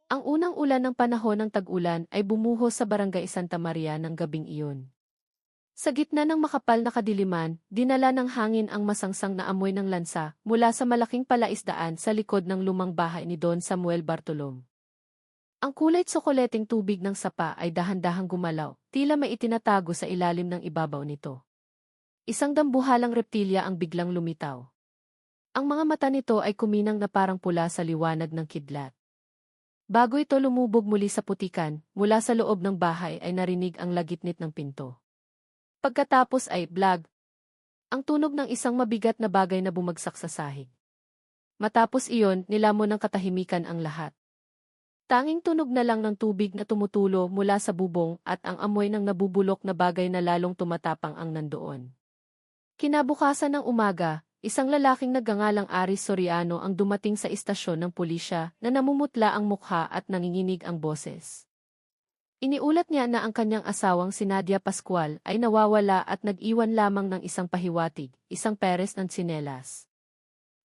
Ang unang ulan ng panahon ng tag-ulan ay bumuhos sa Barangay Santa Maria ng gabing iyon. Sa gitna ng makapal na kadiliman, dinala ng hangin ang masangsang na amoy ng lansa mula sa malaking palaisdaan sa likod ng lumang bahay ni Don Samuel Bartolom. Ang kulay tsokoleteng tubig ng sapa ay dahan-dahang gumalaw, tila may itinatago sa ilalim ng ibabaw nito. Isang dambuhalang reptilya ang biglang lumitaw. Ang mga mata nito ay kuminang na parang pula sa liwanag ng kidlat. Bago ito lumubog muli sa putikan, mula sa loob ng bahay ay narinig ang lagitnit ng pinto. Pagkatapos ay blag, ang tunog ng isang mabigat na bagay na bumagsak sa sahig. Matapos iyon, nilamon ng katahimikan ang lahat. Tanging tunog na lang ng tubig na tumutulo mula sa bubong at ang amoy ng nabubulok na bagay na lalong tumatapang ang nandoon. Kinabukasan ng umaga, isang lalaking nagngangalang Aris Soriano ang dumating sa istasyon ng pulisya na namumutla ang mukha at nanginginig ang boses. Iniulat niya na ang kanyang asawang si Nadia Pascual ay nawawala at nag-iwan lamang ng isang pahiwatig, isang peres ng tsinelas.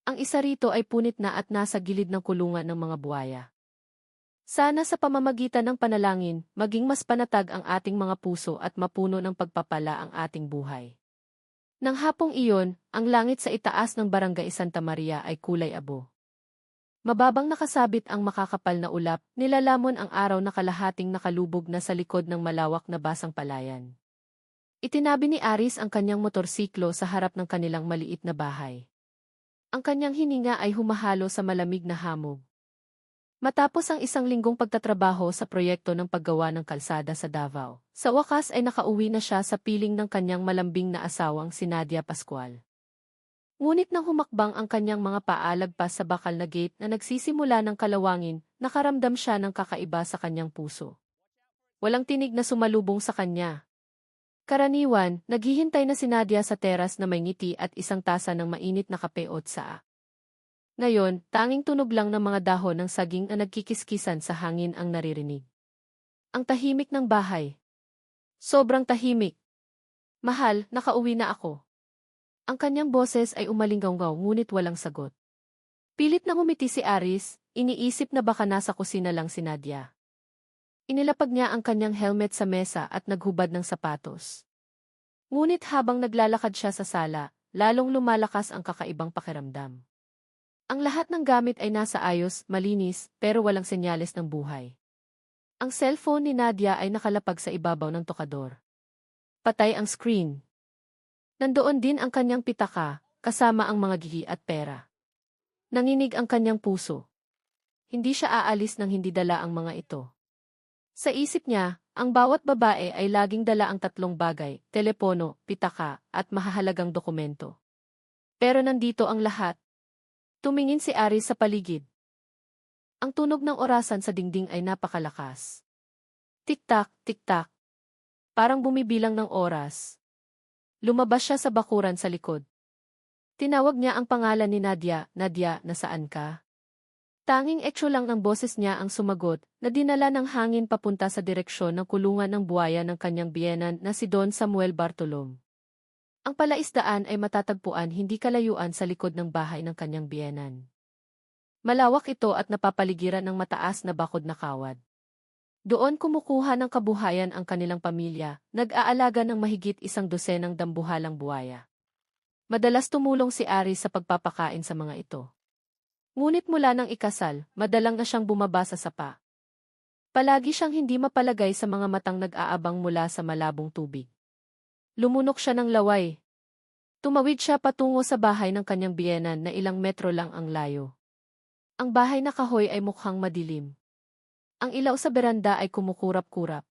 Ang isa rito ay punit na at nasa gilid ng kulungan ng mga buwaya. Sana sa pamamagitan ng panalangin, maging mas panatag ang ating mga puso at mapuno ng pagpapala ang ating buhay. Nang hapong iyon, ang langit sa itaas ng Barangay Santa Maria ay kulay abo. Mababang nakasabit ang makakapal na ulap, nilalamon ang araw na kalahating nakalubog na sa likod ng malawak na basang palayan. Itinabi ni Aris ang kanyang motorsiklo sa harap ng kanilang maliit na bahay. Ang kanyang hininga ay humahalo sa malamig na hamog. Matapos ang isang linggong pagtatrabaho sa proyekto ng paggawa ng kalsada sa Davao, sa wakas ay nakauwi na siya sa piling ng kanyang malambing na asawang si Nadia Pascual. Ngunit nang humakbang ang kanyang mga paalagpas sa bakal na gate na nagsisimula ng kalawangin, nakaramdam siya ng kakaiba sa kanyang puso. Walang tinig na sumalubong sa kanya. Karaniwan, naghihintay na si Nadia sa teras na may ngiti at isang tasa ng mainit na kape o tsaa. Ngayon, tanging tunog lang ng mga dahon ng saging na nagkikiskisan sa hangin ang naririnig. Ang tahimik ng bahay. Sobrang tahimik. Mahal, nakauwi na ako. Ang kanyang boses ay umalinggaw-ngaw ngunit walang sagot. Pilit na ngumiti si Aris, iniisip na baka nasa kusina lang si Nadia. Inilapag niya ang kanyang helmet sa mesa at naghubad ng sapatos. Ngunit habang naglalakad siya sa sala, lalong lumalakas ang kakaibang pakiramdam. Ang lahat ng gamit ay nasa ayos, malinis, pero walang senyales ng buhay. Ang cellphone ni Nadia ay nakalapag sa ibabaw ng tokador. Patay ang screen. Nandoon din ang kanyang pitaka, kasama ang mga gihi at pera. Nanginig ang kanyang puso. Hindi siya aalis nang hindi dala ang mga ito. Sa isip niya, ang bawat babae ay laging dala ang tatlong bagay, telepono, pitaka, at mahahalagang dokumento. Pero nandito ang lahat. Tumingin si Aris sa paligid. Ang tunog ng orasan sa dingding ay napakalakas. Tik-tak, tik-tak. Parang bumibilang ng oras. Lumabas siya sa bakuran sa likod. Tinawag niya ang pangalan ni Nadia, Nadia, nasaan ka? Tanging echo lang ng boses niya ang sumagot, na dinala ng hangin papunta sa direksyon ng kulungan ng buhaya ng kanyang biyenan na si Don Samuel Bartolom. Ang palaisdaan ay matatagpuan hindi kalayuan sa likod ng bahay ng kanyang biyenan. Malawak ito at napapaligiran ng mataas na bakod na kawad. Doon kumukuha ng kabuhayan ang kanilang pamilya, nag-aalaga ng mahigit 100 dambuhalang buwaya. Madalas tumulong si Aris sa pagpapakain sa mga ito. Ngunit mula nang ikasal, madalang na siyang bumaba sa sapa. Palagi siyang hindi mapalagay sa mga matang nag-aabang mula sa malabong tubig. Lumunok siya ng laway. Tumawid siya patungo sa bahay ng kanyang biyenan na ilang metro lang ang layo. Ang bahay na kahoy ay mukhang madilim. Ang ilaw sa beranda ay kumukurap-kurap.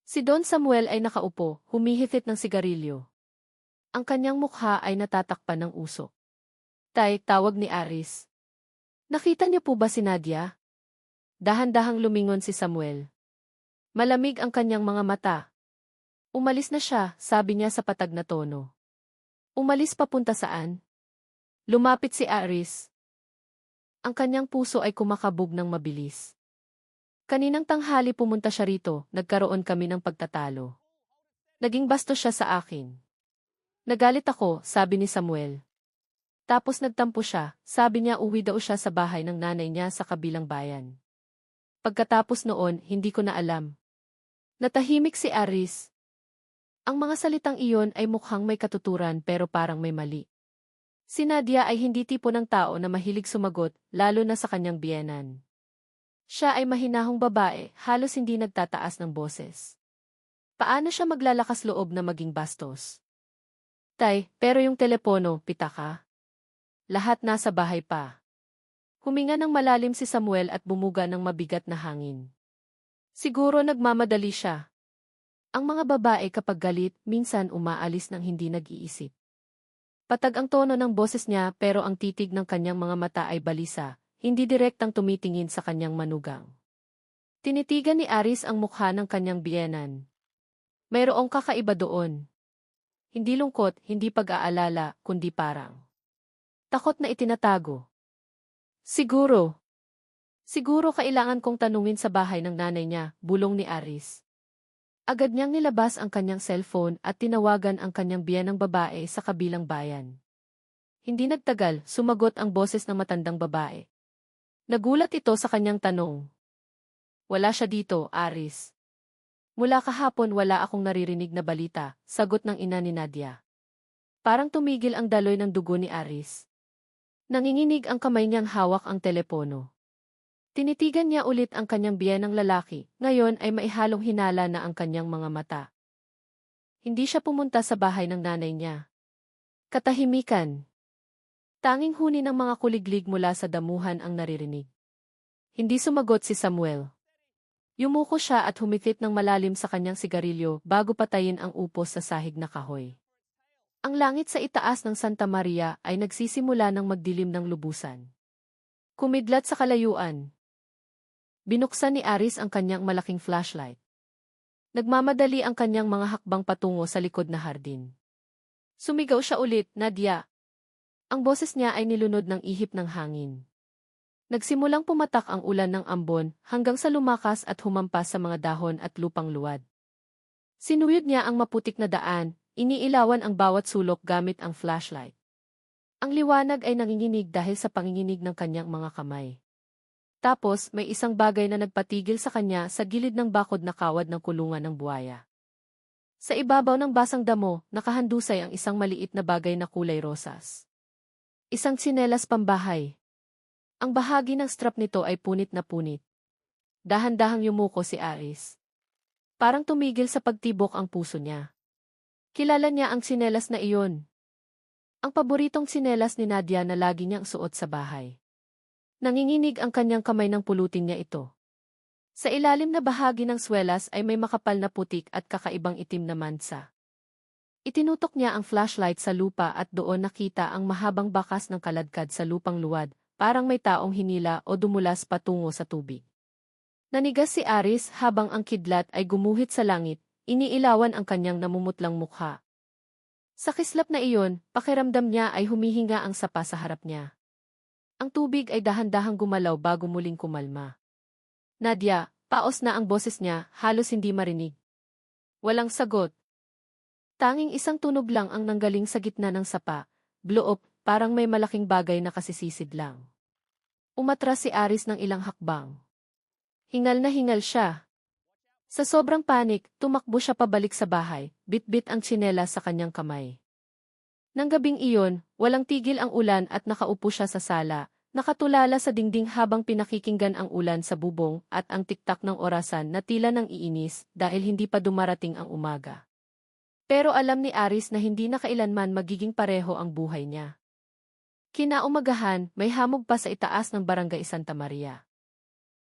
Si Don Samuel ay nakaupo, humihigit ng sigarilyo. Ang kanyang mukha ay natatakpan ng usok. Tay, tawag ni Aris. Nakita niyo po ba si Nadia? Dahan-dahang lumingon si Samuel. Malamig ang kanyang mga mata. Umalis na siya, sabi niya sa patag na tono. Umalis papunta saan? Lumapit si Aris. Ang kanyang puso ay kumakabog ng mabilis. Kaninang tanghali pumunta siya rito, nagkaroon kami ng pagtatalo. Naging bastos siya sa akin. Nagalit ako, sabi ni Samuel. Tapos nagtampo siya, sabi niya uwi daw siya sa bahay ng nanay niya sa kabilang bayan. Pagkatapos noon, hindi ko na alam. Natahimik si Aris. Ang mga salitang iyon ay mukhang may katuturan pero parang may mali. Si Nadia ay hindi tipo ng tao na mahilig sumagot, lalo na sa kanyang biyenan. Siya ay mahinahong babae, halos hindi nagtataas ng boses. Paano siya maglalakas loob na maging bastos? Tay, pero yung telepono, pitaka. Lahat nasa bahay pa. Huminga ng malalim si Samuel at bumuga ng mabigat na hangin. Siguro nagmamadali siya. Ang mga babae kapag galit, minsan umaalis ng hindi nag-iisip. Patag ang tono ng boses niya pero ang titig ng kanyang mga mata ay balisa, hindi direktang tumitingin sa kanyang manugang. Tinitigan ni Aris ang mukha ng kanyang biyenan. Mayroong kakaiba doon. Hindi lungkot, hindi pag-aalala, kundi parang takot na itinatago. Siguro. Siguro kailangan kong tanungin sa bahay ng nanay niya, bulong ni Aris. Agad niyang nilabas ang kanyang cellphone at tinawagan ang kanyang biyenang babae sa kabilang bayan. Hindi nagtagal, sumagot ang boses ng matandang babae. Nagulat ito sa kanyang tanong. Wala siya dito, Aris. Mula kahapon wala akong naririnig na balita, sagot ng ina ni Nadia. Parang tumigil ang daloy ng dugo ni Aris. Nanginginig ang kamay niyang hawak ang telepono. Tinitigan niya ulit ang kanyang biyenang lalaki, ngayon ay maihalong hinala na ang kanyang mga mata. Hindi siya pumunta sa bahay ng nanay niya. Katahimikan. Tanging huni ng mga kuliglig mula sa damuhan ang naririnig. Hindi sumagot si Samuel. Yumuko siya at humikit ng malalim sa kanyang sigarilyo bago patayin ang upos sa sahig na kahoy. Ang langit sa itaas ng Santa Maria ay nagsisimula ng magdilim ng lubusan. Kumidlat sa kalayuan. Binuksan ni Aris ang kanyang malaking flashlight. Nagmamadali ang kanyang mga hakbang patungo sa likod na hardin. Sumigaw siya ulit, Nadia. Ang boses niya ay nilunod ng ihip ng hangin. Nagsimulang pumatak ang ulan ng ambon hanggang sa lumakas at humampas sa mga dahon at lupang luwad. Sinuyod niya ang maputik na daan, iniilawan ang bawat sulok gamit ang flashlight. Ang liwanag ay nanginginig dahil sa panginginig ng kanyang mga kamay. Tapos, may isang bagay na nagpatigil sa kanya sa gilid ng bakod na kawad ng kulungan ng buhaya. Sa ibabaw ng basang damo, nakahandusay ang isang maliit na bagay na kulay rosas. Isang tsinelas pambahay. Ang bahagi ng strap nito ay punit na punit. Dahan-dahang yumuko si Aris. Parang tumigil sa pagtibok ang puso niya. Kilala niya ang tsinelas na iyon. Ang paboritong tsinelas ni Nadia na lagi niyang suot sa bahay. Nanginginig ang kanyang kamay nang pulutin niya ito. Sa ilalim na bahagi ng swelas ay may makapal na putik at kakaibang itim na mansa. Itinutok niya ang flashlight sa lupa at doon nakita ang mahabang bakas ng kaladkad sa lupang luwad, parang may taong hinila o dumulas patungo sa tubig. Nanigas si Aris habang ang kidlat ay gumuhit sa langit, iniilawan ang kanyang namumutlang mukha. Sa kislap na iyon, pakiramdam niya ay humihinga ang sapa sa harap niya. Ang tubig ay dahan-dahang gumalaw bago muling kumalma. Nadia, paos na ang boses niya, halos hindi marinig. Walang sagot. Tanging isang tunog lang ang nanggaling sa gitna ng sapa, bloop, parang may malaking bagay na kasisisid lang. Umatras si Aris ng ilang hakbang. Hingal na hingal siya. Sa sobrang panik, tumakbo siya pabalik sa bahay, bit-bit ang tsinelas sa kanyang kamay. Nang gabing iyon, walang tigil ang ulan at nakaupo siya sa sala, nakatulala sa dingding habang pinakikinggan ang ulan sa bubong at ang tiktak ng orasan na tila nang iinis dahil hindi pa dumarating ang umaga. Pero alam ni Aris na hindi na kailanman magiging pareho ang buhay niya. Kinaumagahan, may hamog pa sa itaas ng Barangay Santa Maria.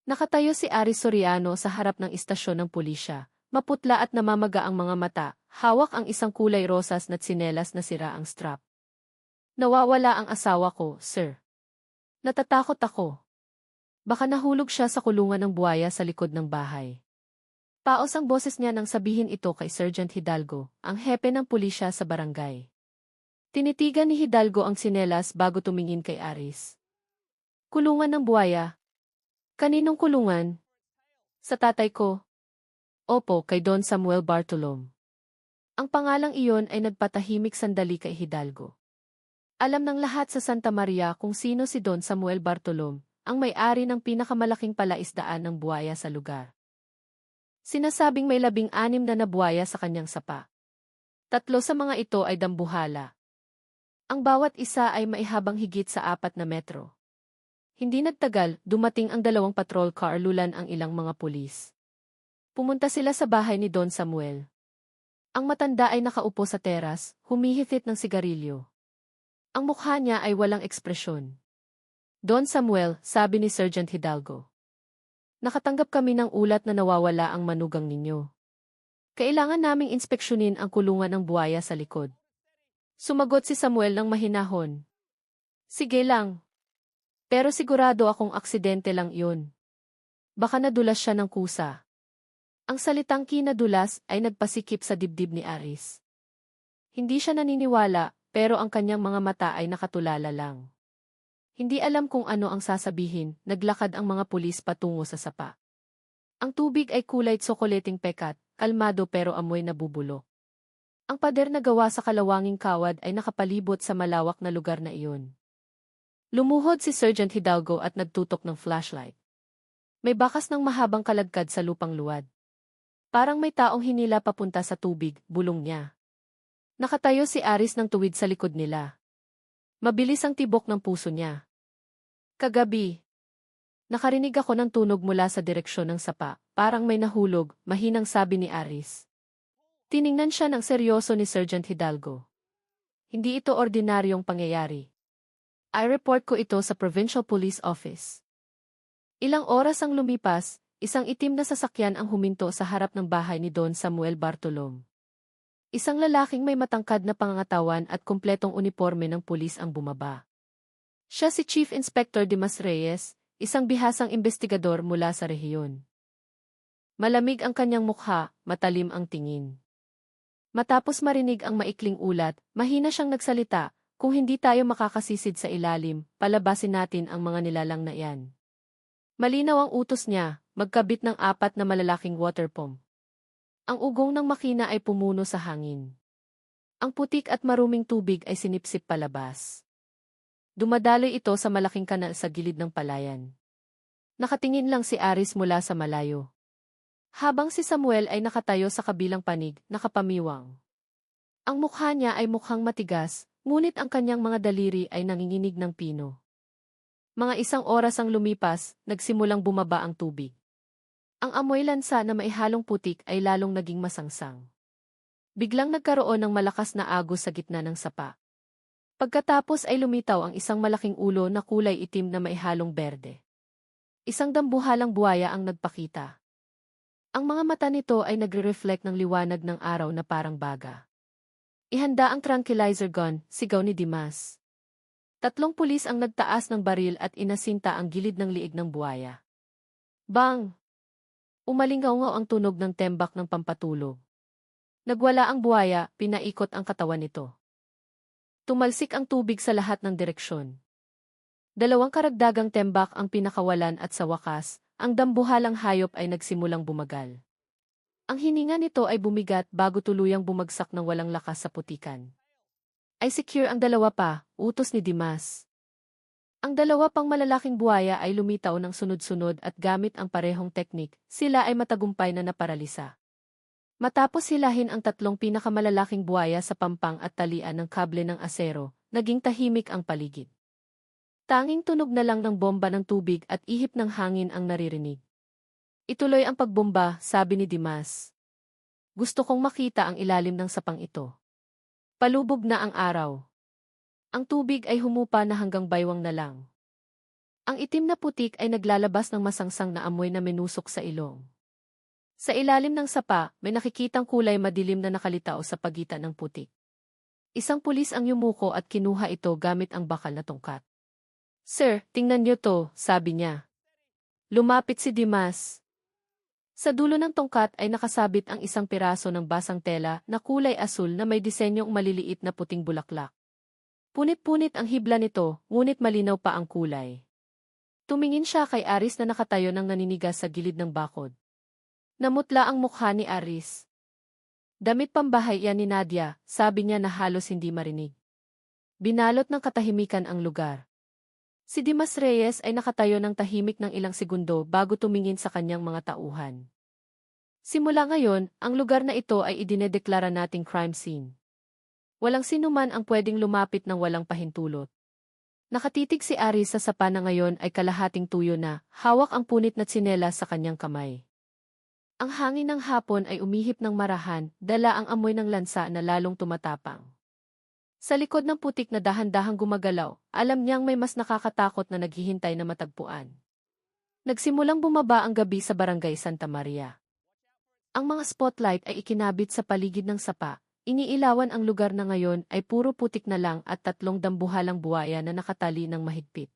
Nakatayo si Aris Soriano sa harap ng istasyon ng pulisya, maputla at namamaga ang mga mata, hawak ang isang kulay rosas na tsinelas na sira ang strap. Nawawala ang asawa ko, sir. Natatakot ako. Baka nahulog siya sa kulungan ng buhaya sa likod ng bahay. Paos ang boses niya nang sabihin ito kay Sergeant Hidalgo, ang hepe ng pulisya sa barangay. Tinitigan ni Hidalgo ang tsinelas bago tumingin kay Aris. Kulungan ng buhaya? Kaninong kulungan? Sa tatay ko. Opo, kay Don Samuel Bartolom. Ang pangalang iyon ay nagpatahimik sandali kay Hidalgo. Alam ng lahat sa Santa Maria kung sino si Don Samuel Bartolom, ang may-ari ng pinakamalaking palaisdaan ng buwaya sa lugar. Sinasabing may 16 na buwaya sa kanyang sapa. 3 sa mga ito ay dambuhala. Ang bawat isa ay maihabang higit sa 4 na metro. Hindi nagtagal, dumating ang 2 patrol car lulan ang ilang mga pulis. Pumunta sila sa bahay ni Don Samuel. Ang matanda ay nakaupo sa teras, humihigit ng sigarilyo. Ang mukha niya ay walang ekspresyon. Don Samuel, sabi ni Sergeant Hidalgo. Nakatanggap kami ng ulat na nawawala ang manugang ninyo. Kailangan naming inspeksyonin ang kulungan ng buwaya sa likod. Sumagot si Samuel ng mahinahon. Sige lang. Pero sigurado akong aksidente lang iyon. Baka nadulas siya ng kusa. Ang salitang kinadulas ay nagpasikip sa dibdib ni Aris. Hindi siya naniniwala, pero ang kanyang mga mata ay nakatulala lang. Hindi alam kung ano ang sasabihin, naglakad ang mga pulis patungo sa sapa. Ang tubig ay kulay tsokoleting pekat, kalmado pero amoy nabubulok. Ang pader na gawa sa kalawanging kawad ay nakapalibot sa malawak na lugar na iyon. Lumuhod si Sergeant Hidalgo at nagtutok ng flashlight. May bakas ng mahabang kalagkad sa lupang luwad. Parang may taong hinila papunta sa tubig, bulong niya. Nakatayo si Aris ng tuwid sa likod nila. Mabilis ang tibok ng puso niya. Kagabi, nakarinig ako ng tunog mula sa direksyon ng sapa, parang may nahulog, mahinang sabi ni Aris. Tiningnan siya ng seryoso ni Sergeant Hidalgo. Hindi ito ordinaryong pangyayari. I-report ko ito sa Provincial Police Office. Ilang oras ang lumipas, isang itim na sasakyan ang huminto sa harap ng bahay ni Don Samuel Bartolom. Isang lalaking may matangkad na pangangatawan at kumpletong uniforme ng pulis ang bumaba. Siya si Chief Inspector Dimas Reyes, isang bihasang investigador mula sa rehiyon. Malamig ang kanyang mukha, matalim ang tingin. Matapos marinig ang maikling ulat, mahina siyang nagsalita, kung hindi tayo makakasisid sa ilalim, palabasin natin ang mga nilalang na iyan. Malinaw ang utos niya, magkabit ng 4 na malalaking water pump. Ang ugong ng makina ay pumuno sa hangin. Ang putik at maruming tubig ay sinipsip palabas. Dumadaloy ito sa malaking kanal sa gilid ng palayan. Nakatingin lang si Aris mula sa malayo. Habang si Samuel ay nakatayo sa kabilang panig, nakapamiwang. Ang mukha niya ay mukhang matigas, ngunit ang kanyang mga daliri ay nanginginig ng pino. Mga 1 oras ang lumipas, nagsimulang bumaba ang tubig. Ang amoy lansa na maihalong putik ay lalong naging masangsang. Biglang nagkaroon ng malakas na agos sa gitna ng sapa. Pagkatapos ay lumitaw ang isang malaking ulo na kulay itim na maihalong berde. Isang dambuhalang buwaya ang nagpakita. Ang mga mata nito ay nagre-reflect ng liwanag ng araw na parang baga. Ihanda ang tranquilizer gun, sigaw ni Dimas. 3 pulis ang nagtaas ng baril at inasinta ang gilid ng liig ng buwaya. Bang! Umalingaw ang tunog ng tembak ng pampatulog. Nagwala ang buwaya, pinaikot ang katawan nito. Tumalsik ang tubig sa lahat ng direksyon. 2 karagdagang tembak ang pinakawalan at sa wakas, ang dambuhalang hayop ay nagsimulang bumagal. Ang hininga nito ay bumigat bago tuluyang bumagsak ng walang lakas sa putikan. Ay secure ang 2 pa, utos ni Dimas. Ang 2 pang malalaking buwaya ay lumitaw ng sunod-sunod at gamit ang parehong teknik, sila ay matagumpay na naparalisa. Matapos hilahin ang 3 pinakamalalaking buwaya sa pampang at talian ng kable ng asero, naging tahimik ang paligid. Tanging tunog na lang ng bomba ng tubig at ihip ng hangin ang naririnig. Ituloy ang pagbomba, sabi ni Dimas. Gusto kong makita ang ilalim ng sapang ito. Palubog na ang araw. Ang tubig ay humupa na hanggang baywang na lang. Ang itim na putik ay naglalabas ng masangsang na amoy na menusok sa ilong. Sa ilalim ng sapa, may nakikitang kulay madilim na nakalitaw sa pagitan ng putik. Isang pulis ang yumuko at kinuha ito gamit ang bakal na tungkat. Sir, tingnan niyo to, sabi niya. Lumapit si Dimas. Sa dulo ng tungkat ay nakasabit ang isang piraso ng basang tela na kulay asul na may disenyong maliliit na puting bulaklak. Punit-punit ang hibla nito, ngunit malinaw pa ang kulay. Tumingin siya kay Aris na nakatayo ng naninigas sa gilid ng bakod. Namutla ang mukha ni Aris. Damit pambahay yan ni Nadia, sabi niya na halos hindi marinig. Binalot ng katahimikan ang lugar. Si Dimas Reyes ay nakatayo ng tahimik ng ilang segundo bago tumingin sa kanyang mga tauhan. Simula ngayon, ang lugar na ito ay idinedeklara nating crime scene. Walang sinuman ang pwedeng lumapit ng walang pahintulot. Nakatitig si Aris sa sapa na ngayon ay kalahating tuyo na, hawak ang punit na tsinelas sa kanyang kamay. Ang hangin ng hapon ay umihip ng marahan, dala ang amoy ng lansa na lalong tumatapang. Sa likod ng putik na dahan-dahang gumagalaw, alam niyang may mas nakakatakot na naghihintay na matagpuan. Nagsimulang bumaba ang gabi sa Barangay Santa Maria. Ang mga spotlight ay ikinabit sa paligid ng sapa, iniilawan ang lugar na ngayon ay puro putik na lang at 3 dambuhalang buwaya na nakatali ng mahigpit.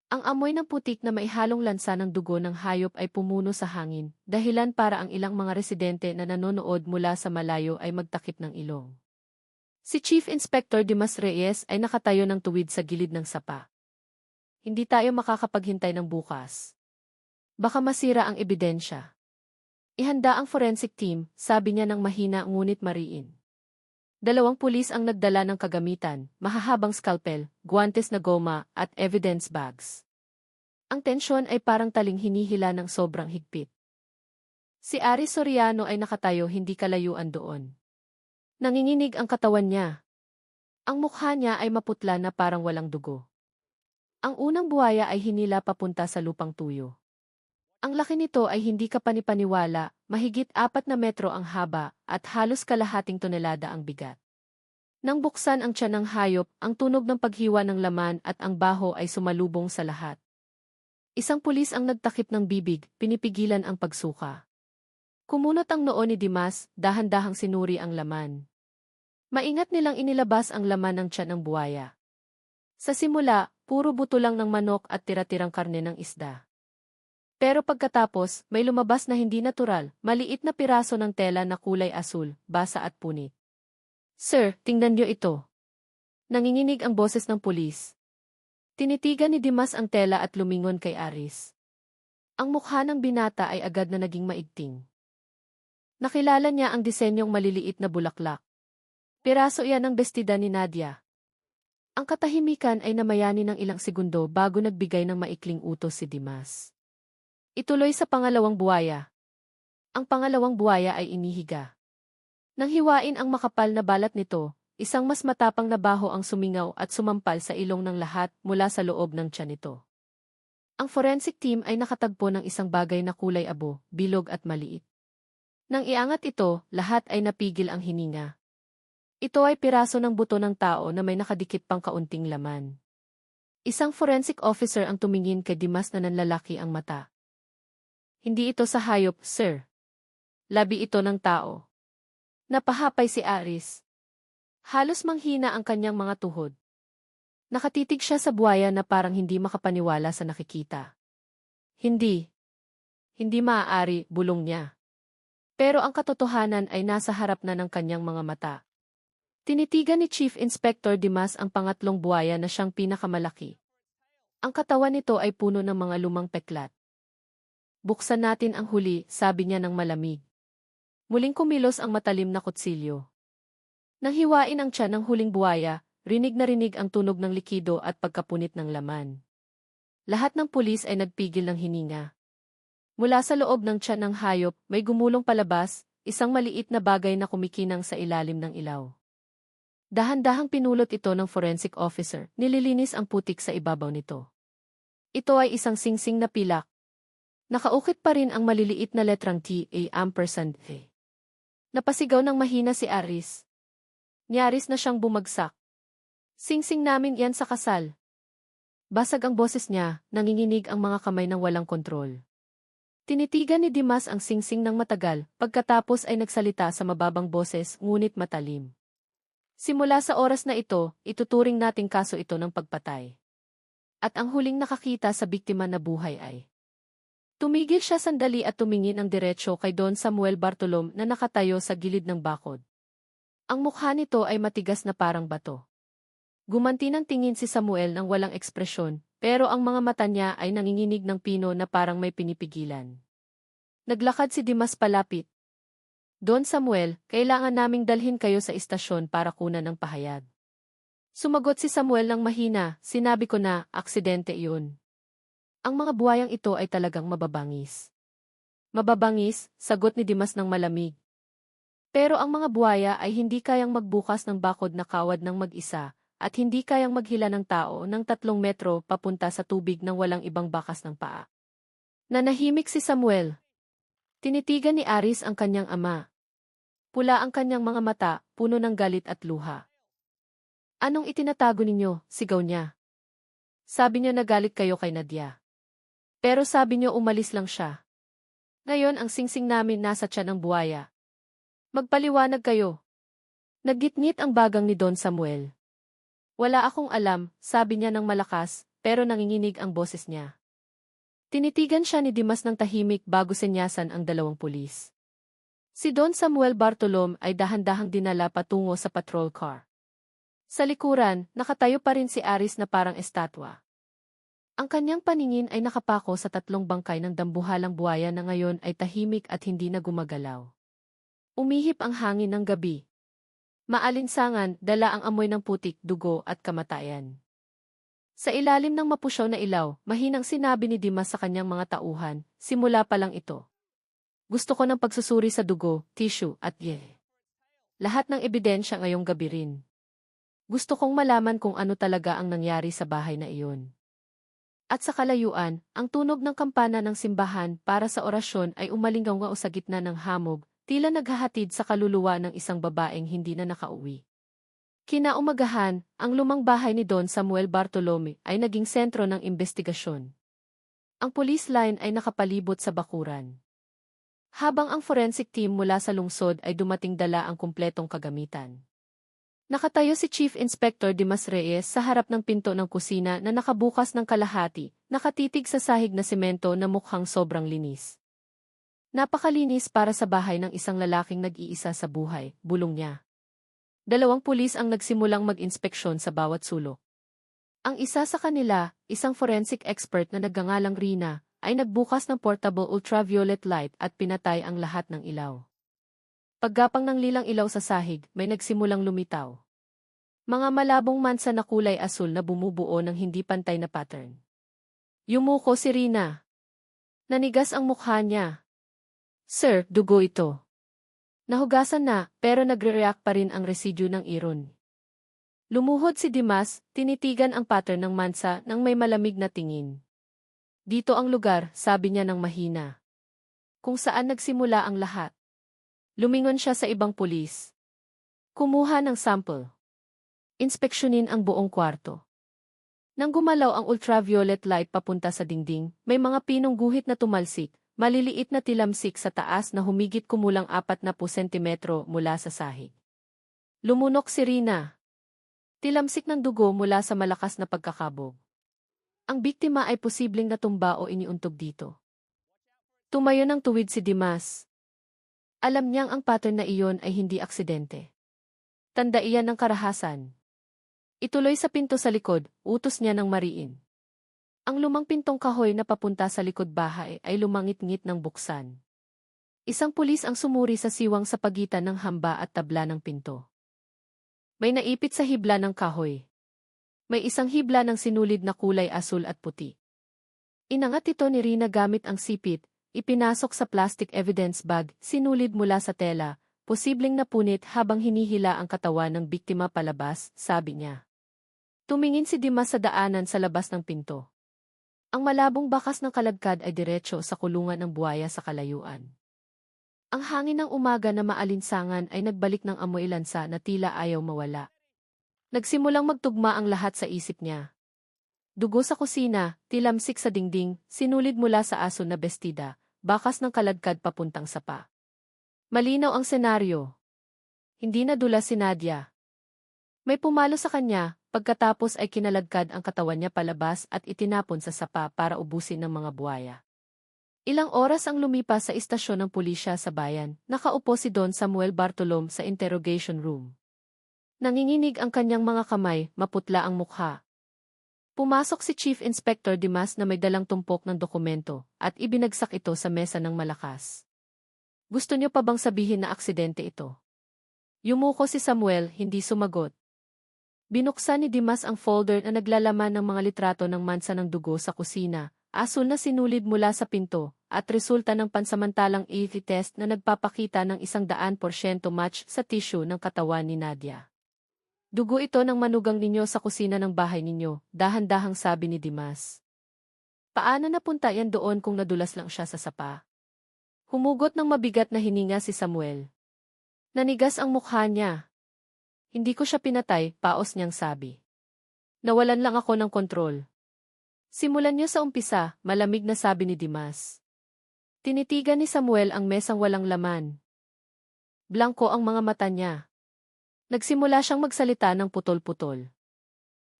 Ang amoy ng putik na maihalong lansa ng dugo ng hayop ay pumuno sa hangin, dahilan para ang ilang mga residente na nanonood mula sa malayo ay magtakip ng ilong. Si Chief Inspector Dimas Reyes ay nakatayo ng tuwid sa gilid ng sapa. Hindi tayo makakapaghintay ng bukas. Baka masira ang ebidensya. Ihanda ang forensic team, sabi niya ng mahina ngunit mariin. 2 pulis ang nagdala ng kagamitan, mahahabang scalpel, guwantes na goma, at evidence bags. Ang tensyon ay parang taling hinihila ng sobrang higpit. Si Aris Soriano ay nakatayo hindi kalayuan doon. Nanginginig ang katawan niya. Ang mukha niya ay maputla na parang walang dugo. Ang unang buhaya ay hinila papunta sa lupang tuyo. Ang laki nito ay hindi ka panipaniwala, mahigit 4 na metro ang haba at halos kalahating tonelada ang bigat. Nang buksan ang tiyan ng hayop, ang tunog ng paghiwa ng laman at ang baho ay sumalubong sa lahat. Isang pulis ang nagtakip ng bibig, pinipigilan ang pagsuka. Kumunot ang noo ni Dimas, dahan-dahang sinuri ang laman. Maingat nilang inilabas ang laman ng tiyan ng buwaya. Sa simula, puro buto lang ng manok at tira-tirang karne ng isda. Pero pagkatapos, may lumabas na hindi natural, maliit na piraso ng tela na kulay asul, basa at punit. Sir, tingnan niyo ito. Nanginginig ang boses ng pulis. Tinitigan ni Dimas ang tela at lumingon kay Aris. Ang mukha ng binata ay agad na naging maigting. Nakilala niya ang disenyong maliliit na bulaklak. Piraso iyan ng bestida ni Nadia. Ang katahimikan ay namayani ng ilang segundo bago nagbigay ng maikling utos si Dimas. Ituloy sa pangalawang buwaya. Ang pangalawang buwaya ay inihiga. Nang hiwain ang makapal na balat nito, isang mas matapang na baho ang sumingaw at sumampal sa ilong ng lahat mula sa loob ng tiyan nito. Ang forensic team ay nakatagpo ng isang bagay na kulay abo, bilog at maliit. Nang iangat ito, lahat ay napigil ang hininga. Ito ay piraso ng buto ng tao na may nakadikit pang kaunting laman. Isang forensic officer ang tumingin kay Dimas na nanlalaki ang mata. Hindi ito sa hayop, sir. Labi ito ng tao. Napahapay si Aris. Halos manghina ang kanyang mga tuhod. Nakatitig siya sa buwaya na parang hindi makapaniwala sa nakikita. Hindi. Hindi maaari, bulong niya. Pero ang katotohanan ay nasa harap na ng kanyang mga mata. Tinitigan ni Chief Inspector Dimas ang pangatlong buwaya na siyang pinakamalaki. Ang katawan nito ay puno ng mga lumang peklat. Buksan natin ang huli, sabi niya ng malamig. Muling kumilos ang matalim na kutsilyo. Nang hiwain ang tiyan ng huling buwaya, rinig na rinig ang tunog ng likido at pagkapunit ng laman. Lahat ng pulis ay nagpigil ng hininga. Mula sa loob ng tiyan ng hayop, may gumulong palabas, isang maliit na bagay na kumikinang sa ilalim ng ilaw. Dahan-dahang pinulot ito ng forensic officer, nililinis ang putik sa ibabaw nito. Ito ay isang singsing na pilak. Nakaukit pa rin ang maliliit na letrang TA ampersand A. Napasigaw ng mahina si Aris. Nyaris na siyang bumagsak. Singsing namin yan sa kasal. Basag ang boses niya, nanginginig ang mga kamay ng walang kontrol. Tinitigan ni Dimas ang singsing ng matagal, pagkatapos ay nagsalita sa mababang boses ngunit matalim. Simula sa oras na ito, ituturing nating kaso ito ng pagpatay. At ang huling nakakita sa biktima na buhay ay. Tumigil siya sandali at tumingin ang diretsyo kay Don Samuel Bartolom na nakatayo sa gilid ng bakod. Ang mukha nito ay matigas na parang bato. Gumanti ng tingin si Samuel ng walang ekspresyon, pero ang mga mata niya ay nanginginig ng pino na parang may pinipigilan. Naglakad si Dimas palapit. Don Samuel, kailangan naming dalhin kayo sa istasyon para kunan ng pahayag. Sumagot si Samuel ng mahina, sinabi ko na, aksidente iyon. Ang mga buhayang ito ay talagang mababangis. Mababangis, sagot ni Dimas ng malamig. Pero ang mga buhaya ay hindi kayang magbukas ng bakod na kawad ng mag-isa, at hindi kayang maghila ng tao ng 3 metro papunta sa tubig nang walang ibang bakas ng paa. Nanahimik si Samuel. Tinitigan ni Aris ang kanyang ama. Pula ang kanyang mga mata, puno ng galit at luha. Anong itinatago ninyo? Sigaw niya. Sabi niyo nagalit kayo kay Nadia. Pero sabi niyo umalis lang siya. Ngayon ang singsing namin nasa tiyan ng buhaya. Magpaliwanag kayo. Naggitngit ang bagang ni Don Samuel. Wala akong alam, sabi niya ng malakas, pero nanginginig ang boses niya. Tinitigan siya ni Dimas ng tahimik bago senyasan ang 2 pulis. Si Don Samuel Bartolom ay dahan-dahang dinala patungo sa patrol car. Sa likuran, nakatayo pa rin si Aris na parang estatwa. Ang kanyang paningin ay nakapako sa 3 bangkay ng dambuhalang buhaya na ngayon ay tahimik at hindi na gumagalaw. Umihip ang hangin ng gabi. Maalinsangan, dala ang amoy ng putik, dugo at kamatayan. Sa ilalim ng mapusyaw na ilaw, mahinang sinabi ni Dimas sa kanyang mga tauhan, simula pa lang ito. Gusto ko ng pagsusuri sa dugo, tissue at lahat ng ebidensya ngayong gabi rin. Gusto kong malaman kung ano talaga ang nangyari sa bahay na iyon. At sa kalayuan, ang tunog ng kampana ng simbahan para sa orasyon ay umalingaw sa gitna ng hamog, tila naghahatid sa kaluluwa ng isang babaeng hindi na nakauwi. Kinaumagahan, ang lumang bahay ni Don Samuel Bartolome ay naging sentro ng investigasyon. Ang police line ay nakapalibot sa bakuran. Habang ang forensic team mula sa lungsod ay dumating dala ang kumpletong kagamitan. Nakatayo si Chief Inspector Dimas Reyes sa harap ng pinto ng kusina na nakabukas ng kalahati, nakatitig sa sahig na semento na mukhang sobrang linis. Napakalinis para sa bahay ng isang lalaking nag-iisa sa buhay, bulong niya. 2 pulis ang nagsimulang mag-inspeksyon sa bawat sulok. Ang isa sa kanila, isang forensic expert na nagngangalang Rina, ay nagbukas ng portable ultraviolet light at pinatay ang lahat ng ilaw. Paggapang ng lilang ilaw sa sahig, may nagsimulang lumitaw. Mga malabong mansa na kulay asul na bumubuo ng hindi pantay na pattern. Yumuko si Rina. Nanigas ang mukha niya. Sir, dugo ito. Nahugasan na, pero nagre-react pa rin ang residue ng iron. Lumuhod si Dimas, tinitigan ang pattern ng mansa nang may malamig na tingin. Dito ang lugar, sabi niya ng mahina. Kung saan nagsimula ang lahat. Lumingon siya sa ibang pulis. Kumuha ng sample. Inspeksyonin ang buong kwarto. Nang gumalaw ang ultraviolet light papunta sa dingding, may mga pinong guhit na tumalsik, maliliit na tilamsik sa taas na humigit kumulang 40 sentimetro mula sa sahig. Lumunok si Rina. Tilamsik ng dugo mula sa malakas na pagkakabog. Ang biktima ay posibleng natumba o iniuntog dito. Tumayo ng tuwid si Dimas. Alam niyang ang pattern na iyon ay hindi aksidente. Tanda iyan ng karahasan. Ituloy sa pinto sa likod, utos niya ng mariin. Ang lumang pintong kahoy na papunta sa likod bahay ay lumangit-ngit ng buksan. Isang pulis ang sumuri sa siwang sa pagitan ng hamba at tabla ng pinto. May naipit sa hibla ng kahoy. May isang hibla ng sinulid na kulay asul at puti. Inangat ito ni Rina gamit ang sipit, ipinasok sa plastic evidence bag, sinulid mula sa tela, posibleng napunit habang hinihila ang katawan ng biktima palabas, sabi niya. Tumingin si Dimas sa daanan sa labas ng pinto. Ang malabong bakas ng kalagkad ay diretso sa kulungan ng buhaya sa kalayuan. Ang hangin ng umaga na maalinsangan ay nagbalik ng amoy lansa na tila ayaw mawala. Nagsimulang magtugma ang lahat sa isip niya. Dugo sa kusina, tilamsik sa dingding, sinulid mula sa aso na bestida, bakas ng kalagkad papuntang sapa. Malinaw ang senaryo. Hindi nadula si Nadia. May pumalo sa kanya, pagkatapos ay kinalagkad ang katawan niya palabas at itinapon sa sapa para ubusin ng mga buhaya. Ilang oras ang lumipas sa istasyon ng pulisya sa bayan, nakaupo si Don Samuel Bartolom sa interrogation room. Nanginginig ang kanyang mga kamay, maputla ang mukha. Pumasok si Chief Inspector Dimas na may dalang tumpok ng dokumento at ibinagsak ito sa mesa ng malakas. Gusto niyo pa bang sabihin na aksidente ito? Yumuko si Samuel, hindi sumagot. Binuksan ni Dimas ang folder na naglalaman ng mga litrato ng mansa ng dugo sa kusina, asul na sinulid mula sa pinto, at resulta ng pansamantalang EV test na nagpapakita ng 100% match sa tissue ng katawan ni Nadia. Dugo ito ng manugang ninyo sa kusina ng bahay ninyo, dahan-dahang sabi ni Dimas. Paano napunta yan doon kung nadulas lang siya sa sapa? Humugot ng mabigat na hininga si Samuel. Nanigas ang mukha niya. Hindi ko siya pinatay, paos niyang sabi. Nawalan lang ako ng kontrol. Simulan niyo sa umpisa, malamig na sabi ni Dimas. Tinitigan ni Samuel ang mesang walang laman. Blanko ang mga mata niya. Nagsimula siyang magsalita ng putol-putol.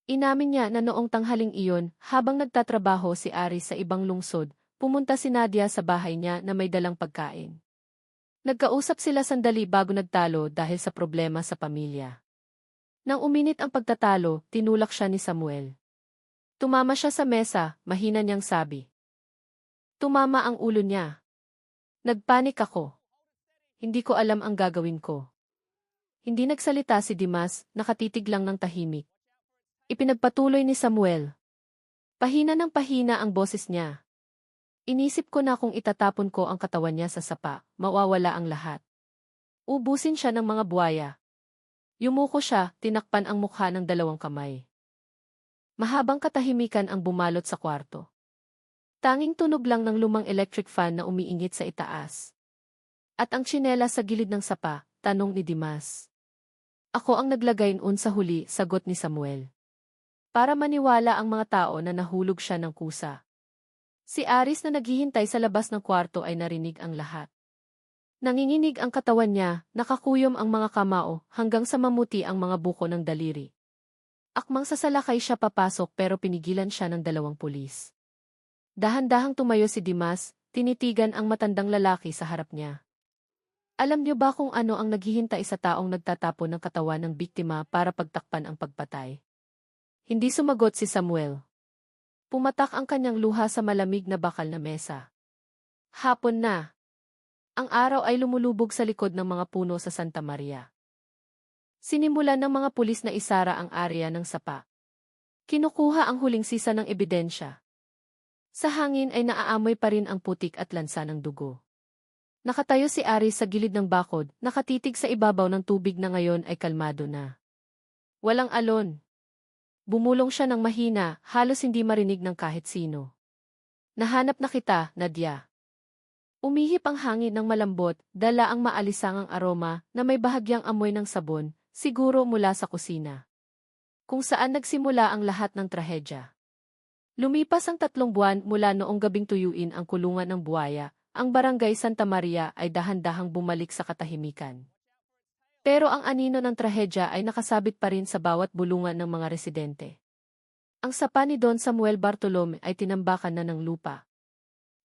Inamin niya na noong tanghaling iyon, habang nagtatrabaho si Aris sa ibang lungsod, pumunta si Nadia sa bahay niya na may dalang pagkain. Nagkausap sila sandali bago nagtalo dahil sa problema sa pamilya. Nang uminit ang pagtatalo, tinulak siya ni Samuel. Tumama siya sa mesa, mahina niyang sabi. Tumama ang ulo niya. Nagpanik ako. Hindi ko alam ang gagawin ko. Hindi nagsalita si Dimas, nakatitig lang ng tahimik. Ipinagpatuloy ni Samuel. Pahina ng pahina ang boses niya. Inisip ko na kung itatapon ko ang katawan niya sa sapa, mawawala ang lahat. Ubusin siya ng mga buwaya. Yumuko siya, tinakpan ang mukha ng 2 kamay. Mahabang katahimikan ang bumalot sa kwarto. Tanging tunog lang ng lumang electric fan na umiingit sa itaas. At ang tsinela sa gilid ng sapa, tanong ni Dimas. Ako ang naglagay noon sa huli, sagot ni Samuel. Para maniwala ang mga tao na nahulog siya ng kusa. Si Aris na naghihintay sa labas ng kwarto ay narinig ang lahat. Nanginginig ang katawan niya, nakakuyom ang mga kamao, hanggang sa mamuti ang mga buko ng daliri. Akmang sasalakay siya papasok pero pinigilan siya ng 2 pulis. Dahan-dahang tumayo si Dimas, tinitigan ang matandang lalaki sa harap niya. Alam niyo ba kung ano ang naghihintay sa taong nagtatapon ng katawan ng biktima para pagtakpan ang pagpatay? Hindi sumagot si Samuel. Pumatak ang kanyang luha sa malamig na bakal na mesa. Hapon na. Ang araw ay lumulubog sa likod ng mga puno sa Santa Maria. Sinimulan ng mga pulis na isara ang area ng sapa. Kinukuha ang huling sisa ng ebidensya. Sa hangin ay naaamoy pa rin ang putik at lansa ng dugo. Nakatayo si Aris sa gilid ng bakod, nakatitig sa ibabaw ng tubig na ngayon ay kalmado na. Walang alon. Bumulong siya ng mahina, halos hindi marinig ng kahit sino. Nahanap na kita, Nadia. Umihip ang hangin ng malambot, dala ang maalisangang aroma na may bahagyang amoy ng sabon, siguro mula sa kusina. Kung saan nagsimula ang lahat ng trahedya. Lumipas ang 3 buwan mula noong gabing tuyuin ang kulungan ng buwaya, ang barangay Santa Maria ay dahan-dahang bumalik sa katahimikan. Pero ang anino ng trahedya ay nakasabit pa rin sa bawat bulungan ng mga residente. Ang sapa ni Don Samuel Bartolome ay tinambakan na ng lupa.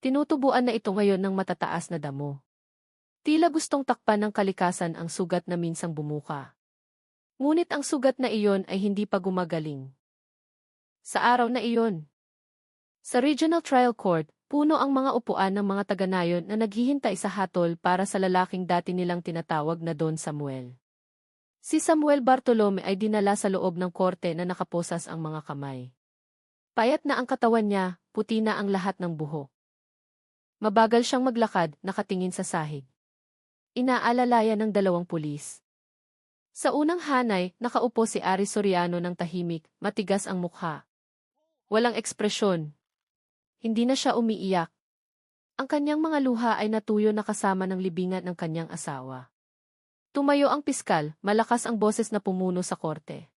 Tinutubuan na ito ngayon ng matataas na damo. Tila gustong takpan ng kalikasan ang sugat na minsang bumuka. Ngunit ang sugat na iyon ay hindi pa gumagaling. Sa araw na iyon, sa Regional Trial Court, puno ang mga upuan ng mga taga-nayon na naghihintay sa hatol para sa lalaking dati nilang tinatawag na Don Samuel. Si Samuel Bartolome ay dinala sa loob ng korte na nakaposas ang mga kamay. Payat na ang katawan niya, puti na ang lahat ng buhok. Mabagal siyang maglakad, nakatingin sa sahig. Inaalalayan ng 2 pulis. Sa unang hanay, nakaupo si Aris Soriano ng tahimik, matigas ang mukha. Walang ekspresyon. Hindi na siya umiiyak. Ang kanyang mga luha ay natuyo na kasama ng libingan ng kanyang asawa. Tumayo ang piskal, malakas ang boses na pumuno sa korte.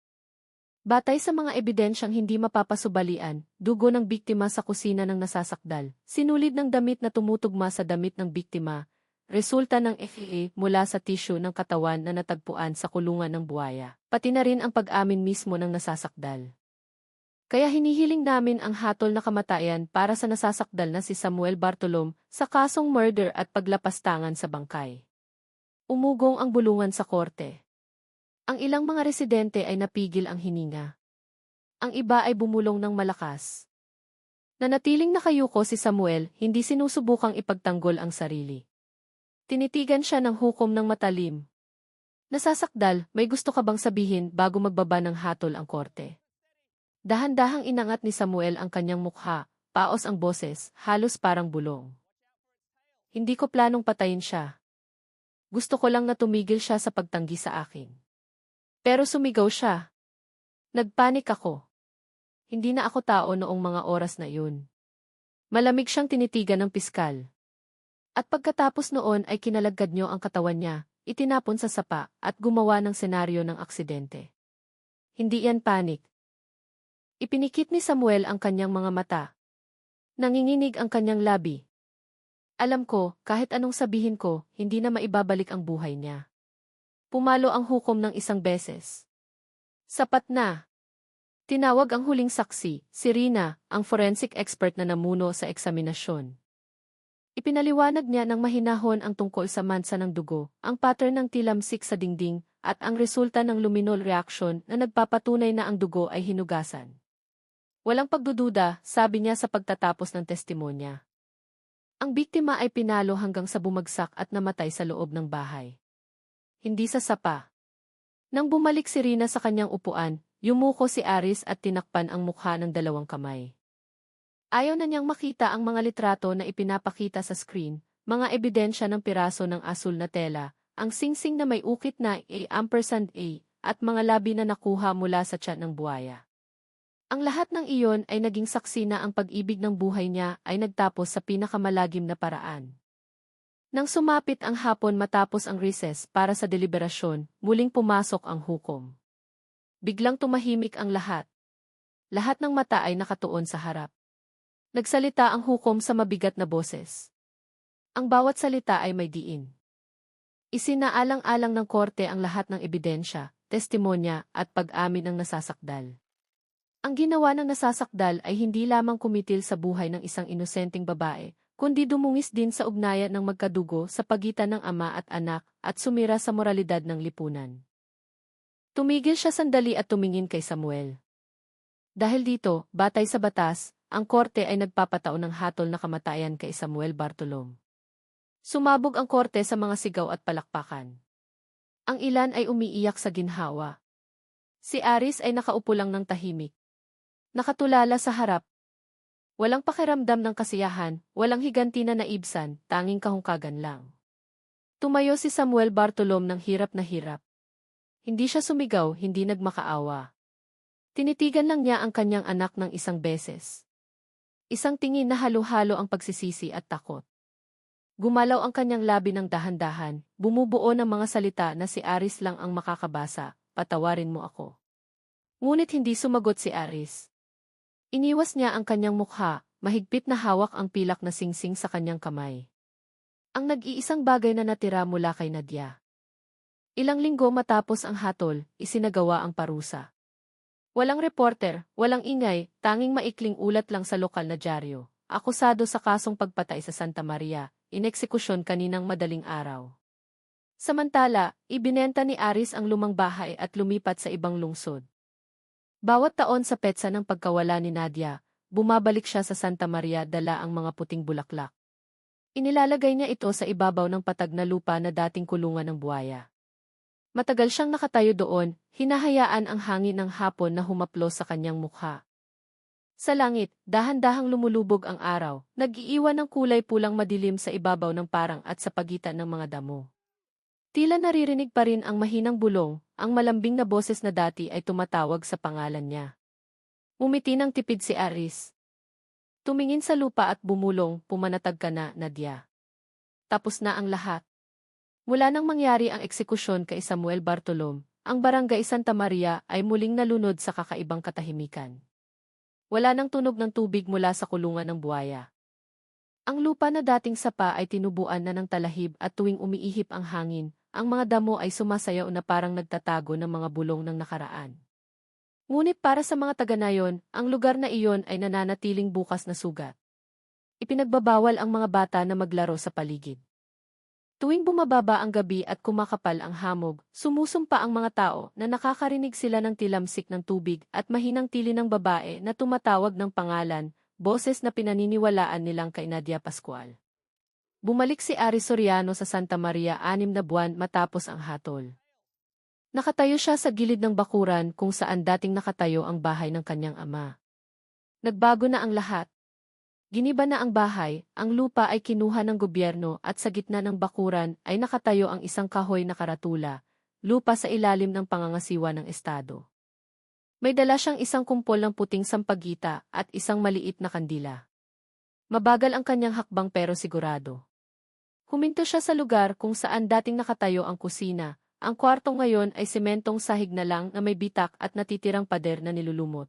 Batay sa mga ebidensyang hindi mapapasubalian, dugo ng biktima sa kusina ng nasasakdal, sinulid ng damit na tumutugma sa damit ng biktima, resulta ng FEA mula sa tissue ng katawan na natagpuan sa kulungan ng buwaya, pati na rin ang pag-amin mismo ng nasasakdal. Kaya hinihiling namin ang hatol na kamatayan para sa nasasakdal na si Samuel Bartolome sa kasong murder at paglapastangan sa bangkay. Umugong ang bulungan sa korte. Ang ilang mga residente ay napigil ang hininga. Ang iba ay bumulong ng malakas. Nanatiling nakayuko si Samuel, hindi sinusubukang ipagtanggol ang sarili. Tinitigan siya ng hukom ng matalim. Nasasakdal, may gusto ka bang sabihin bago magbaba ng hatol ang korte? Dahan-dahang inangat ni Samuel ang kanyang mukha, paos ang boses, halos parang bulong. Hindi ko planong patayin siya. Gusto ko lang na tumigil siya sa pagtanggi sa akin. Pero sumigaw siya. Nagpanik ako. Hindi na ako tao noong mga oras na iyon. Malamig siyang tinitigan ng piskal. At pagkatapos noon ay kinalagad niyo ang katawan niya, itinapon sa sapa, at gumawa ng senaryo ng aksidente. Hindi yan panik. Ipinikit ni Samuel ang kanyang mga mata. Nanginginig ang kanyang labi. Alam ko, kahit anong sabihin ko, hindi na maibabalik ang buhay niya. Pumalo ang hukom ng isang beses. Sapat na. Tinawag ang huling saksi, si Rina, ang forensic expert na namuno sa eksaminasyon. Ipinaliwanag niya ng mahinahon ang tungkol sa mansa ng dugo, ang pattern ng tilamsik sa dingding, at ang resulta ng luminol reaction na nagpapatunay na ang dugo ay hinugasan. Walang pagdududa, sabi niya sa pagtatapos ng testimonya. Ang biktima ay pinalo hanggang sa bumagsak at namatay sa loob ng bahay. Hindi sa sapa. Nang bumalik si Rina sa kanyang upuan, yumuko si Aris at tinakpan ang mukha ng dalawang kamay. Ayaw na niyang makita ang mga litrato na ipinapakita sa screen, mga ebidensya ng piraso ng asul na tela, ang singsing na may ukit na A&A, at mga labi na nakuha mula sa tiyan ng buwaya. Ang lahat ng iyon ay naging saksi na ang pag-ibig ng buhay niya ay nagtapos sa pinakamalagim na paraan. Nang sumapit ang hapon matapos ang recess para sa deliberasyon, muling pumasok ang hukom. Biglang tumahimik ang lahat. Lahat ng mata ay nakatuon sa harap. Nagsalita ang hukom sa mabigat na boses. Ang bawat salita ay may diin. Isinaalang-alang ng korte ang lahat ng ebidensya, testimonya, at pag-amin ng nasasakdal. Ang ginawa ng nasasakdal ay hindi lamang kumitil sa buhay ng isang inosenteng babae, kundi dumungis din sa ugnayan ng magkadugo sa pagitan ng ama at anak at sumira sa moralidad ng lipunan. Tumigil siya sandali at tumingin kay Samuel. Dahil dito, batay sa batas, ang korte ay nagpapataon ng hatol na kamatayan kay Samuel Bartolom. Sumabog ang korte sa mga sigaw at palakpakan. Ang ilan ay umiiyak sa ginhawa. Si Aris ay nakaupo lang ng tahimik. Nakatulala sa harap. Walang pakiramdam ng kasiyahan, walang higanti na naibsan, tanging kahungkagan lang. Tumayo si Samuel Bartolom ng hirap na hirap. Hindi siya sumigaw, hindi nagmakaawa. Tinitigan lang niya ang kanyang anak ng isang beses. Isang tingin na halo-halo ang pagsisisi at takot. Gumalaw ang kanyang labi ng dahan-dahan, bumubuo ng mga salita na si Aris lang ang makakabasa, patawarin mo ako. Ngunit hindi sumagot si Aris. Iniwas niya ang kanyang mukha, mahigpit na hawak ang pilak na singsing sa kanyang kamay. Ang nag-iisang bagay na natira mula kay Nadia. Ilang linggo matapos ang hatol, isinagawa ang parusa. Walang reporter, walang ingay, tanging maikling ulat lang sa lokal na dyaryo. Akusado sa kasong pagpatay sa Santa Maria, ineksekusyon kaninang madaling araw. Samantala, ibinenta ni Aris ang lumang bahay at lumipat sa ibang lungsod. Bawat taon sa petsa ng pagkawala ni Nadia, bumabalik siya sa Santa Maria dala ang mga puting bulaklak. Inilalagay niya ito sa ibabaw ng patag na lupa na dating kulungan ng buwaya. Matagal siyang nakatayo doon, hinahayaan ang hangin ng hapon na humaplos sa kanyang mukha. Sa langit, dahan-dahang lumulubog ang araw, nag-iiwan ng kulay pulang madilim sa ibabaw ng parang at sa pagitan ng mga damo. Tila naririnig pa rin ang mahinang bulong, ang malambing na boses na dati ay tumatawag sa pangalan niya. Umiti ng tipid si Aris. Tumingin sa lupa at bumulong, pumanatag ka na, Nadia. Tapos na ang lahat. Mula nang mangyari ang eksekusyon kay Samuel Bartolom, ang barangay Santa Maria ay muling nalunod sa kakaibang katahimikan. Wala nang tunog ng tubig mula sa kulungan ng buwaya. Ang lupa na dating sapa ay tinubuan na ng talahib at tuwing umiihip ang hangin, ang mga damo ay sumasayaw na parang nagtatago ng mga bulong ng nakaraan. Ngunit para sa mga taga-nayon, ang lugar na iyon ay nananatiling bukas na sugat. Ipinagbabawal ang mga bata na maglaro sa paligid. Tuwing bumababa ang gabi at kumakapal ang hamog, sumusumpa ang mga tao na nakakarinig sila ng tilamsik ng tubig at mahinang tili ng babae na tumatawag ng pangalan, boses na pinaniniwalaan nilang kay Nadia Pascual. Bumalik si Aris Soriano sa Santa Maria 6 na buwan matapos ang hatol. Nakatayo siya sa gilid ng bakuran kung saan dating nakatayo ang bahay ng kanyang ama. Nagbago na ang lahat. Giniba na ang bahay, ang lupa ay kinuha ng gobyerno at sa gitna ng bakuran ay nakatayo ang isang kahoy na karatula, lupa sa ilalim ng pangangasiwa ng estado. May dala siyang isang kumpol ng puting sampagita at isang maliit na kandila. Mabagal ang kanyang hakbang pero sigurado. Huminto siya sa lugar kung saan dating nakatayo ang kusina. Ang kwarto ngayon ay sementong sahig na lang na may bitak at natitirang pader na nilulumot.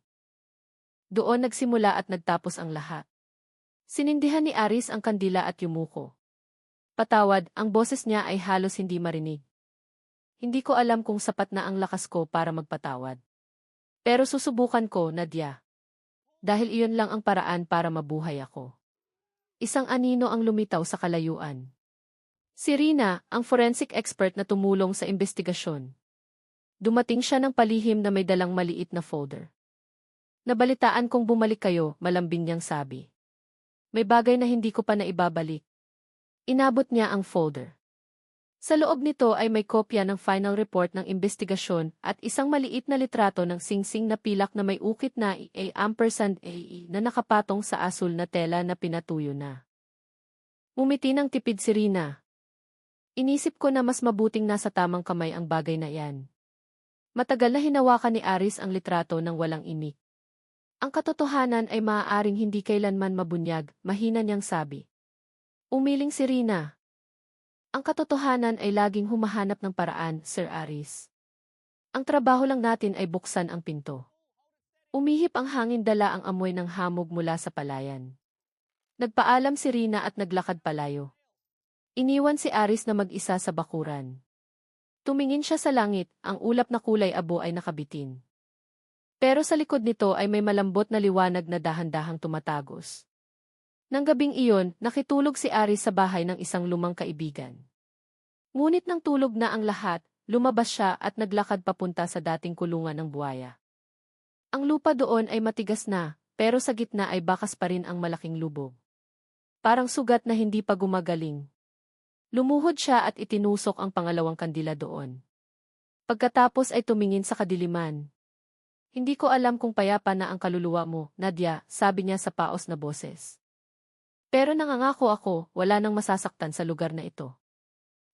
Doon nagsimula at nagtapos ang lahat. Sinindihan ni Aris ang kandila at yumuko. Patawad, ang boses niya ay halos hindi marinig. Hindi ko alam kung sapat na ang lakas ko para magpatawad. Pero susubukan ko, Nadia. Dahil iyon lang ang paraan para mabuhay ako. Isang anino ang lumitaw sa kalayuan. Si Rina, ang forensic expert na tumulong sa investigasyon. Dumating siya ng palihim na may dalang maliit na folder. Nabalitaan kong bumalik kayo, malambing niyang sabi. May bagay na hindi ko pa naibabalik. Inabot niya ang folder. Sa loob nito ay may kopya ng final report ng investigasyon at isang maliit na litrato ng singsing na pilak na may ukit na A&AE na nakapatong sa asul na tela na pinatuyo na. Umiti ng tipid si Rina. Inisip ko na mas mabuting nasa tamang kamay ang bagay na yan. Matagal na hinawakan ni Aris ang litrato ng walang imik. Ang katotohanan ay maaaring hindi kailanman mabunyag, mahina niyang sabi. Umiling si Rina. Ang katotohanan ay laging humahanap ng paraan, Sir Aris. Ang trabaho lang natin ay buksan ang pinto. Umihip ang hangin, dala ang amoy ng hamog mula sa palayan. Nagpaalam si Rina at naglakad palayo. Iniwan si Aris na mag-isa sa bakuran. Tumingin siya sa langit, ang ulap na kulay abo ay nakabitin. Pero sa likod nito ay may malambot na liwanag na dahan-dahang tumatagos. Nang gabing iyon, nakitulog si Aris sa bahay ng isang lumang kaibigan. Ngunit nang tulog na ang lahat, lumabas siya at naglakad papunta sa dating kulungan ng buwaya. Ang lupa doon ay matigas na, pero sa gitna ay bakas pa rin ang malaking lubog. Parang sugat na hindi pa gumagaling. Lumuhod siya at itinusok ang pangalawang kandila doon. Pagkatapos ay tumingin sa kadiliman. Hindi ko alam kung payapa na ang kaluluwa mo, Nadia, sabi niya sa paos na boses. Pero nangangako ako, wala nang masasaktan sa lugar na ito.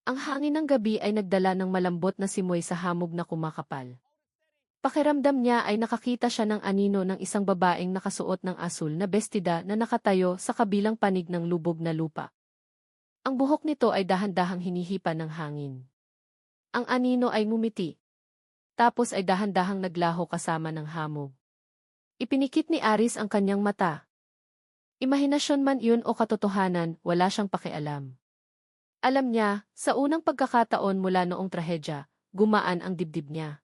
Ang hangin ng gabi ay nagdala ng malambot na simoy sa hamog na kumakapal. Pakiramdam niya ay nakakita siya ng anino ng isang babaeng nakasuot ng asul na bestida na nakatayo sa kabilang panig ng lubog na lupa. Ang buhok nito ay dahan-dahang hinihipan ng hangin. Ang anino ay ngumiti. Tapos ay dahan-dahang naglaho kasama ng hamog. Ipinikit ni Aris ang kanyang mata. Imahinasyon man yun o katotohanan, wala siyang pakialam. Alam niya, sa unang pagkakataon mula noong trahedya, gumaan ang dibdib niya.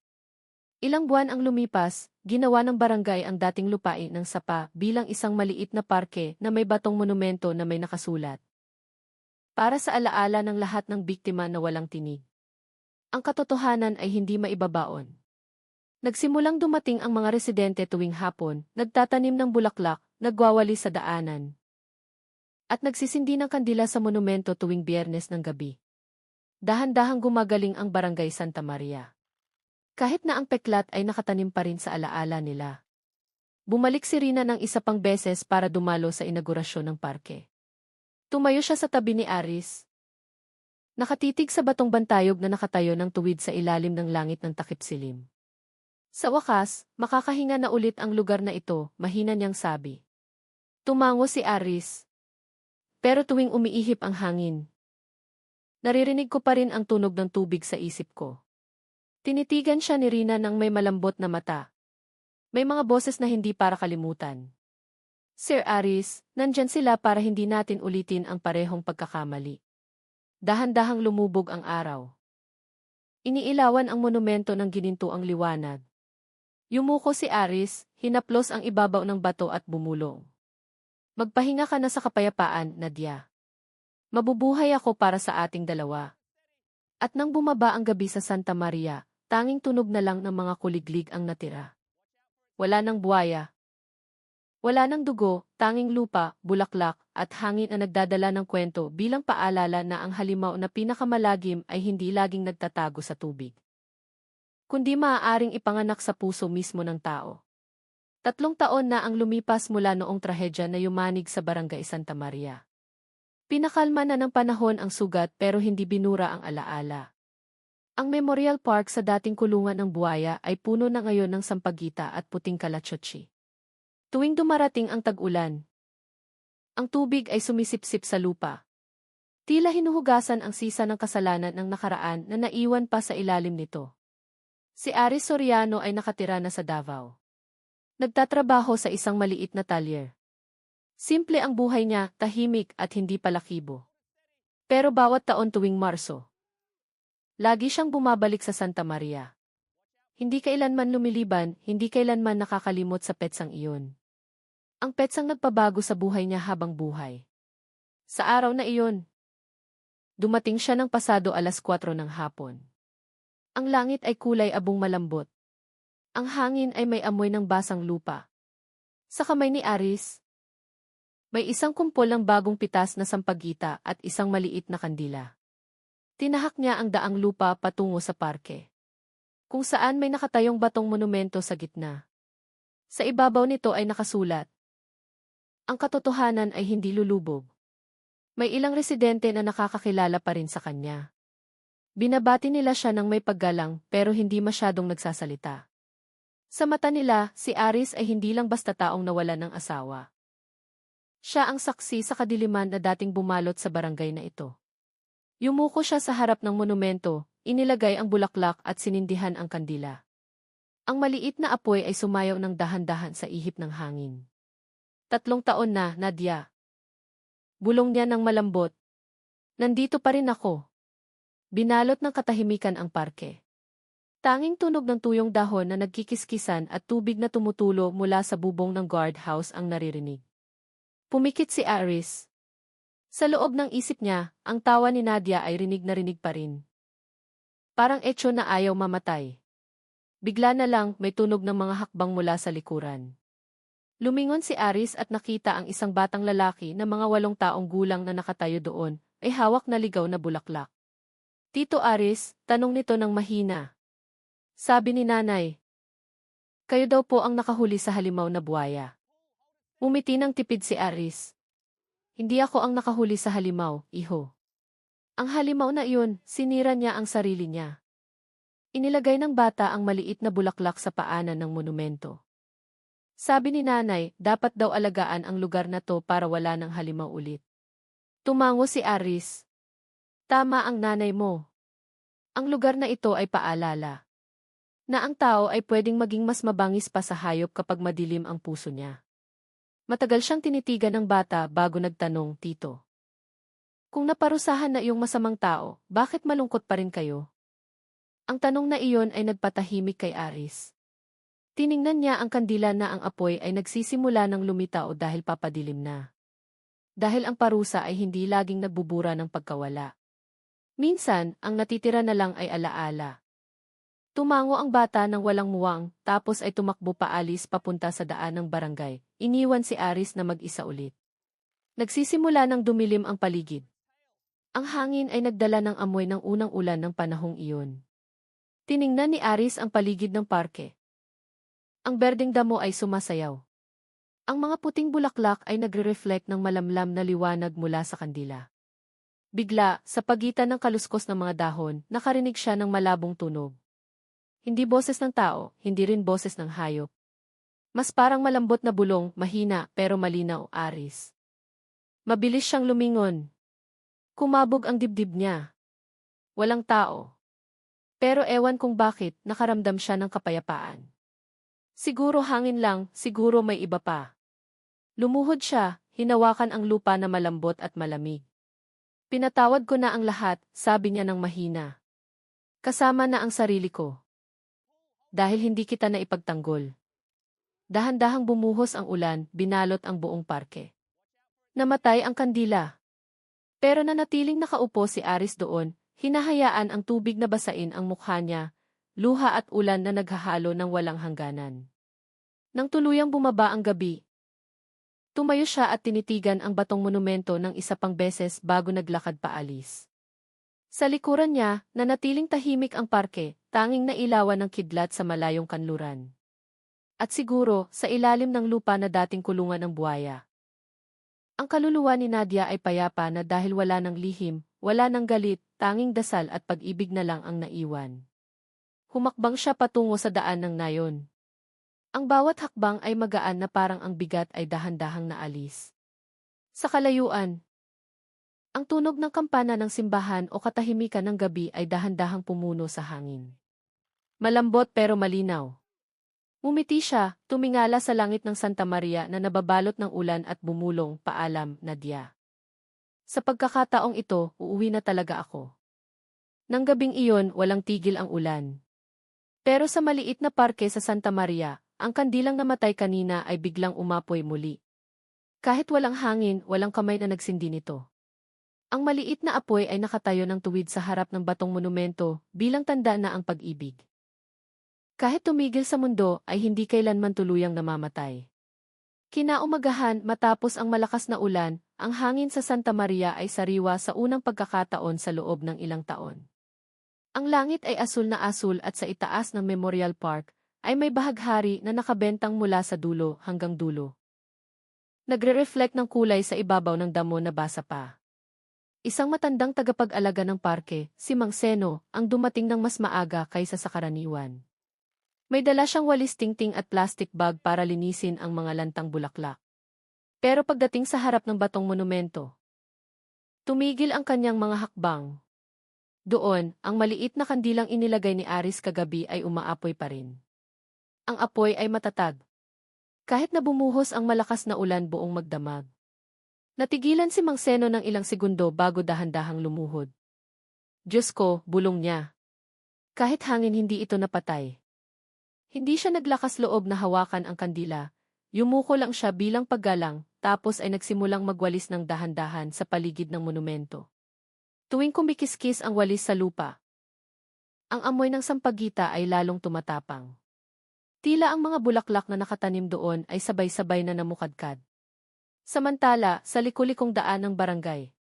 Ilang buwan ang lumipas, ginawa ng barangay ang dating lupain ng Sapa bilang isang maliit na parke na may batong monumento na may nakasulat. Para sa alaala ng lahat ng biktima na walang tinig. Ang katotohanan ay hindi maibabaon. Nagsimulang dumating ang mga residente tuwing hapon, nagtatanim ng bulaklak, nagwawali sa daanan. At nagsisindi ng kandila sa monumento tuwing Biyernes ng gabi. Dahan-dahang gumagaling ang Barangay Santa Maria. Kahit na ang peklat ay nakatanim pa rin sa alaala nila. Bumalik si Rina ng isa pang beses para dumalo sa inaugurasyon ng parke. Tumayo siya sa tabi ni Aris. Nakatitig sa batong bantayog na nakatayo ng tuwid sa ilalim ng langit ng takip silim. Sa wakas, makakahinga na ulit ang lugar na ito, mahina niyang sabi. Tumango si Aris. Pero tuwing umiihip ang hangin, naririnig ko pa rin ang tunog ng tubig sa isip ko. Tinitigan siya ni Rina ng may malambot na mata. May mga boses na hindi para kalimutan. Sir Aris, nandyan sila para hindi natin ulitin ang parehong pagkakamali. Dahan-dahang lumubog ang araw. Iniilawan ang monumento ng gininto ang liwanag. Yumuko si Aris, hinaplos ang ibabaw ng bato at bumulong. Magpahinga ka na sa kapayapaan, Nadia. Mabubuhay ako para sa ating dalawa. At nang bumaba ang gabi sa Santa Maria, tanging tunog na lang ng mga kuliglig ang natira. Wala nang buwaya. Wala nang dugo, tanging lupa, bulaklak, at hangin ang nagdadala ng kwento bilang paalala na ang halimaw na pinakamalagim ay hindi laging nagtatago sa tubig. kundi maaaring ipanganak sa puso mismo ng tao. 3 taon na ang lumipas mula noong trahedya na yumanig sa Barangay Santa Maria. Pinakalma na ng panahon ang sugat pero hindi binura ang alaala. Ang Memorial Park sa dating kulungan ng buwaya ay puno na ngayon ng sampagita at puting kalatsotsi. Tuwing dumarating ang tag-ulan, ang tubig ay sumisipsip sa lupa. Tila hinuhugasan ang sisa ng kasalanan ng nakaraan na naiwan pa sa ilalim nito. Si Aris Soriano ay nakatira na sa Davao. Nagtatrabaho sa isang maliit na talyer. Simple ang buhay niya, tahimik at hindi palakibo. Pero bawat taon tuwing Marso, lagi siyang bumabalik sa Santa Maria. Hindi kailanman lumiliban, hindi kailanman nakakalimot sa petsang iyon. Ang petsang nagpabago sa buhay niya habang buhay. Sa araw na iyon, dumating siya ng pasado 4:00 ng hapon. Ang langit ay kulay abong malambot. Ang hangin ay may amoy ng basang lupa. Sa kamay ni Aris, may isang kumpol ng bagong pitas na sampagita at isang maliit na kandila. Tinahak niya ang daang lupa patungo sa parke, kung saan may nakatayong batong monumento sa gitna. Sa ibabaw nito ay nakasulat, "Ang katotohanan ay hindi lulubog." May ilang residente na nakakakilala pa rin sa kanya. Binabati nila siya ng may paggalang pero hindi masyadong nagsasalita. Sa mata nila, si Aris ay hindi lang basta taong nawalan ng asawa. Siya ang saksi sa kadiliman na dating bumalot sa barangay na ito. Yumuko siya sa harap ng monumento, inilagay ang bulaklak at sinindihan ang kandila. Ang maliit na apoy ay sumayaw ng dahan-dahan sa ihip ng hangin. 3 taon na, Nadia. Bulong niya ng malambot. Nandito pa rin ako. Binalot ng katahimikan ang parke. Tanging tunog ng tuyong dahon na nagkikiskisan at tubig na tumutulo mula sa bubong ng guardhouse ang naririnig. Pumikit si Aris. Sa loob ng isip niya, ang tawa ni Nadia ay rinig na rinig pa rin. Parang etso na ayaw mamatay. Bigla na lang may tunog ng mga hakbang mula sa likuran. Lumingon si Aris at nakita ang isang batang lalaki na mga 8 taong gulang na nakatayo doon, ay hawak na ligaw na bulaklak. Tito Aris, tanong nito ng mahina. Sabi ni nanay, kayo daw po ang nakahuli sa halimaw na buwaya. Umiti ng tipid si Aris. Hindi ako ang nakahuli sa halimaw, iho. Ang halimaw na iyon, sinira niya ang sarili niya. Inilagay ng bata ang maliit na bulaklak sa paanan ng monumento. Sabi ni nanay, dapat daw alagaan ang lugar na to para wala ng halimaw ulit. Tumango si Aris. Tama ang nanay mo. Ang lugar na ito ay paalala na ang tao ay pwedeng maging mas mabangis pa sa hayop kapag madilim ang puso niya. Matagal siyang tinitigan ng bata bago nagtanong, Tito. Kung naparusahan na iyong masamang tao, bakit malungkot pa rin kayo? Ang tanong na iyon ay nagpatahimik kay Aris. Tiningnan niya ang kandila na ang apoy ay nagsisimula ng lumitaw dahil papadilim na. Dahil ang parusa ay hindi laging nagbubura ng pagkawala. Minsan, ang natitira na lang ay alaala. Tumango ang bata ng walang muwang, tapos ay tumakbo paalis papunta sa daan ng barangay. Iniwan si Aris na mag-isa ulit. Nagsisimula ng dumilim ang paligid. Ang hangin ay nagdala ng amoy ng unang ulan ng panahong iyon. Tiningnan ni Aris ang paligid ng parke. Ang berdeng damo ay sumasayaw. Ang mga puting bulaklak ay nagre-reflect ng malamlam na liwanag mula sa kandila. Bigla, sa pagitan ng kaluskos ng mga dahon, nakarinig siya ng malabong tunog. Hindi boses ng tao, hindi rin boses ng hayop. Mas parang malambot na bulong, mahina pero malinaw, Aris. Mabilis siyang lumingon. Kumabog ang dibdib niya. Walang tao. Pero ewan kung bakit, nakaramdam siya ng kapayapaan. Siguro hangin lang, siguro may iba pa. Lumuhod siya, hinawakan ang lupa na malambot at malamig. Pinatawad ko na ang lahat, sabi niya ng mahina. Kasama na ang sarili ko. Dahil hindi kita na ipagtanggol. Dahan-dahang bumuhos ang ulan, binalot ang buong parke. Namatay ang kandila. Pero nanatiling nakaupo si Aris doon, hinahayaan ang tubig na basain ang mukha niya, luha at ulan na naghahalo ng walang hangganan. Nang tuluyang bumaba ang gabi, tumayo siya at tinitigan ang batong monumento ng isa pang beses bago naglakad paalis. Sa likuran niya, nanatiling tahimik ang parke, tanging nailawan ng kidlat sa malayong kanluran. At siguro, sa ilalim ng lupa na dating kulungan ng buhaya. Ang kaluluwa ni Nadia ay payapa na dahil wala ng lihim, wala ng galit, tanging dasal at pag-ibig na lang ang naiwan. Humakbang siya patungo sa daan ng nayon. Ang bawat hakbang ay magaan na parang ang bigat ay dahan-dahang naalis. Sa kalayuan, ang tunog ng kampana ng simbahan o katahimikan ng gabi ay dahan-dahang pumuno sa hangin. Malambot pero malinaw. Umiti siya, tumingala sa langit ng Santa Maria na nababalot ng ulan at bumulong, "Paalam, Nadia. Sa pagkakataong ito, uuwi na talaga ako." Nang gabing iyon, walang tigil ang ulan. Pero sa maliit na parke sa Santa Maria, ang kandilang namatay kanina ay biglang umapoy muli. Kahit walang hangin, walang kamay na nagsindi nito. Ang maliit na apoy ay nakatayo ng tuwid sa harap ng batong monumento bilang tanda na ang pag-ibig. Kahit tumigil sa mundo, ay hindi kailanman tuluyang namamatay. Kinaumagahan, matapos ang malakas na ulan, ang hangin sa Santa Maria ay sariwa sa unang pagkakataon sa loob ng ilang taon. Ang langit ay asul na asul at sa itaas ng Memorial Park ay may bahaghari na nakabentang mula sa dulo hanggang dulo. Nagre-reflect ng kulay sa ibabaw ng damo na basa pa. Isang matandang tagapag-alaga ng parke, si Mang Seno, ang dumating ng mas maaga kaysa sa karaniwan. May dala siyang walis tingting at plastic bag para linisin ang mga lantang bulaklak. Pero pagdating sa harap ng batong monumento, tumigil ang kanyang mga hakbang. Doon, ang maliit na kandilang inilagay ni Aris kagabi ay umaapoy pa rin. Ang apoy ay matatag. Kahit na bumuhos ang malakas na ulan buong magdamag. Natigilan si Mang Seno ng ilang segundo bago dahan-dahang lumuhod. "Diyos ko," bulong niya. Kahit hangin hindi ito napatay. Hindi siya naglakas loob na hawakan ang kandila. Yumuko lang siya bilang paggalang, tapos ay nagsimulang magwalis ng dahan-dahan sa paligid ng monumento. Tuwing kumikiskis ang walis sa lupa, ang amoy ng sampagita ay lalong tumatapang. Tila ang mga bulaklak na nakatanim doon ay sabay-sabay na namukadkad. Samantala, sa likulikong daan ng barangay,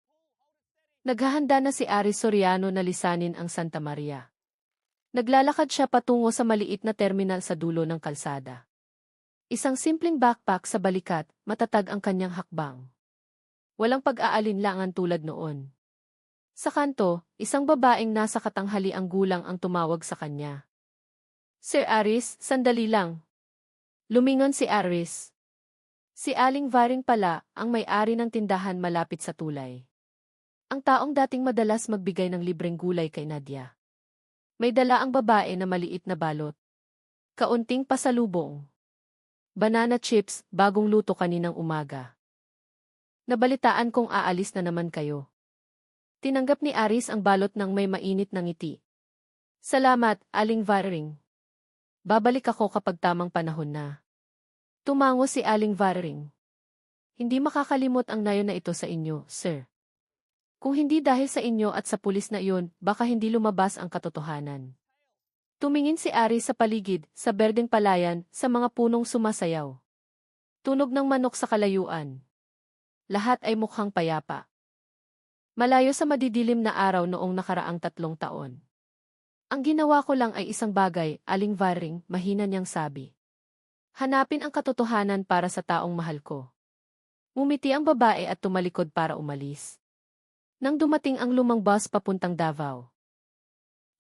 naghahanda na si Aris Soriano na lisanin ang Santa Maria. Naglalakad siya patungo sa maliit na terminal sa dulo ng kalsada. Isang simpleng backpack sa balikat, matatag ang kanyang hakbang. Walang pag-aalinlangan tulad noon. Sa kanto, isang babaeng nasa katanghaliang gulang ang tumawag sa kanya. "Sir Aris, sandali lang." Lumingon si Aris. Si Aling Varing pala, ang may-ari ng tindahan malapit sa tulay. Ang taong dating madalas magbigay ng libreng gulay kay Nadia. May dala ang babae na maliit na balot. Kaunting pasalubong. Banana chips, bagong luto kaninang umaga. "Nabalitaan kong aalis na naman kayo." Tinanggap ni Aris ang balot ng may mainit na ngiti. "Salamat, Aling Varing. Babalik ako kapag tamang panahon na." Tumango si Aling Varing. "Hindi makakalimot ang nayon na ito sa inyo, sir. Kung hindi dahil sa inyo at sa pulis na iyon, baka hindi lumabas ang katotohanan." Tumingin si Aris sa paligid, sa berdeng palayan, sa mga punong sumasayaw. Tunog ng manok sa kalayuan. Lahat ay mukhang payapa. Malayo sa madidilim na araw noong nakaraang 3 taon. "Ang ginawa ko lang ay isang bagay, Aling Varing," mahina niyang sabi. "Hanapin ang katotohanan para sa taong mahal ko." Ngumiti ang babae at tumalikod para umalis. Nang dumating ang lumang bus papuntang Davao,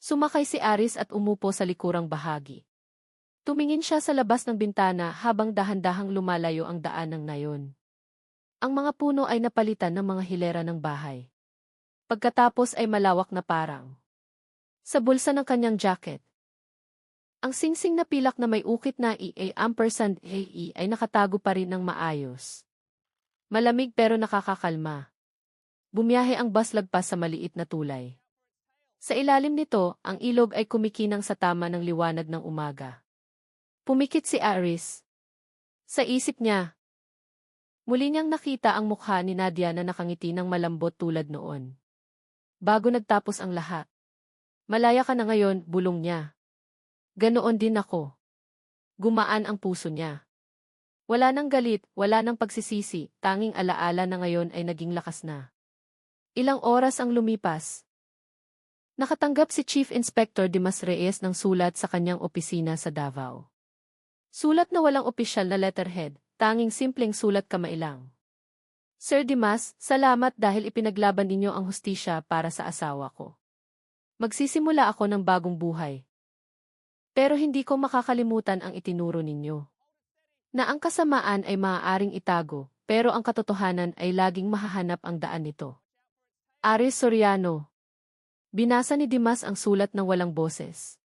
sumakay si Aris at umupo sa likurang bahagi. Tumingin siya sa labas ng bintana habang dahan-dahang lumalayo ang daan ng nayon. Ang mga puno ay napalitan ng mga hilera ng bahay. Pagkatapos ay malawak na parang. Sa bulsa ng kanyang jacket, ang singsing na pilak na may ukit na EA ay nakatago pa rin ng maayos. Malamig pero nakakakalma. Bumiyahe ang bus lagpas sa maliit na tulay. Sa ilalim nito, ang ilog ay kumikinang sa tama ng liwanag ng umaga. Pumikit si Aris. Sa isip niya, muli niyang nakita ang mukha ni Nadia na nakangiti ng malambot tulad noon. Bago nagtapos ang lahat. "Malaya ka na ngayon," bulong niya. "Ganoon din ako." Gumaan ang puso niya. Wala nang galit, wala nang pagsisisi, tanging alaala na ngayon ay naging lakas na. Ilang oras ang lumipas. Nakatanggap si Chief Inspector Dimas Reyes ng sulat sa kanyang opisina sa Davao. Sulat na walang opisyal na letterhead, tanging simpleng sulat kamailang. Sir Dimas, salamat dahil ipinaglaban ninyo ang hustisya para sa asawa ko. Magsisimula ako ng bagong buhay. Pero hindi ko makakalimutan ang itinuro ninyo. Na ang kasamaan ay maaaring itago, pero ang katotohanan ay laging mahahanap ang daan nito. Aris Soriano. Binasa ni Dimas ang sulat ng walang boses.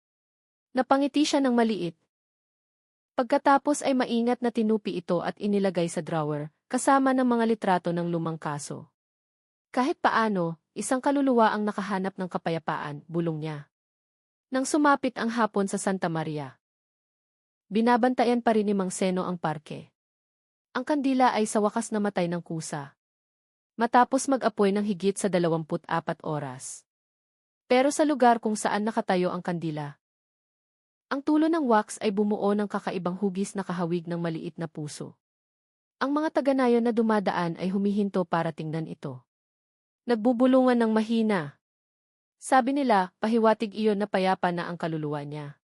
Napangiti siya ng maliit. Pagkatapos ay maingat na tinupi ito at inilagay sa drawer, kasama ng mga litrato ng lumang kaso. Kahit paano, isang kaluluwa ang nakahanap ng kapayapaan, bulong niya. Nang sumapit ang hapon sa Santa Maria, binabantayan pa rin ni Mang Seno ang parke. Ang kandila ay sa wakas namatay ng kusa. Matapos mag-apoy ng higit sa 24 oras. Pero sa lugar kung saan nakatayo ang kandila, ang tulo ng wax ay bumuo ng kakaibang hugis na kahawig ng maliit na puso. Ang mga taga-nayon na dumadaan ay humihinto para tingnan ito. Nagbubulungan ng mahina. Sabi nila, pahiwatig iyon na payapa na ang kaluluwa niya.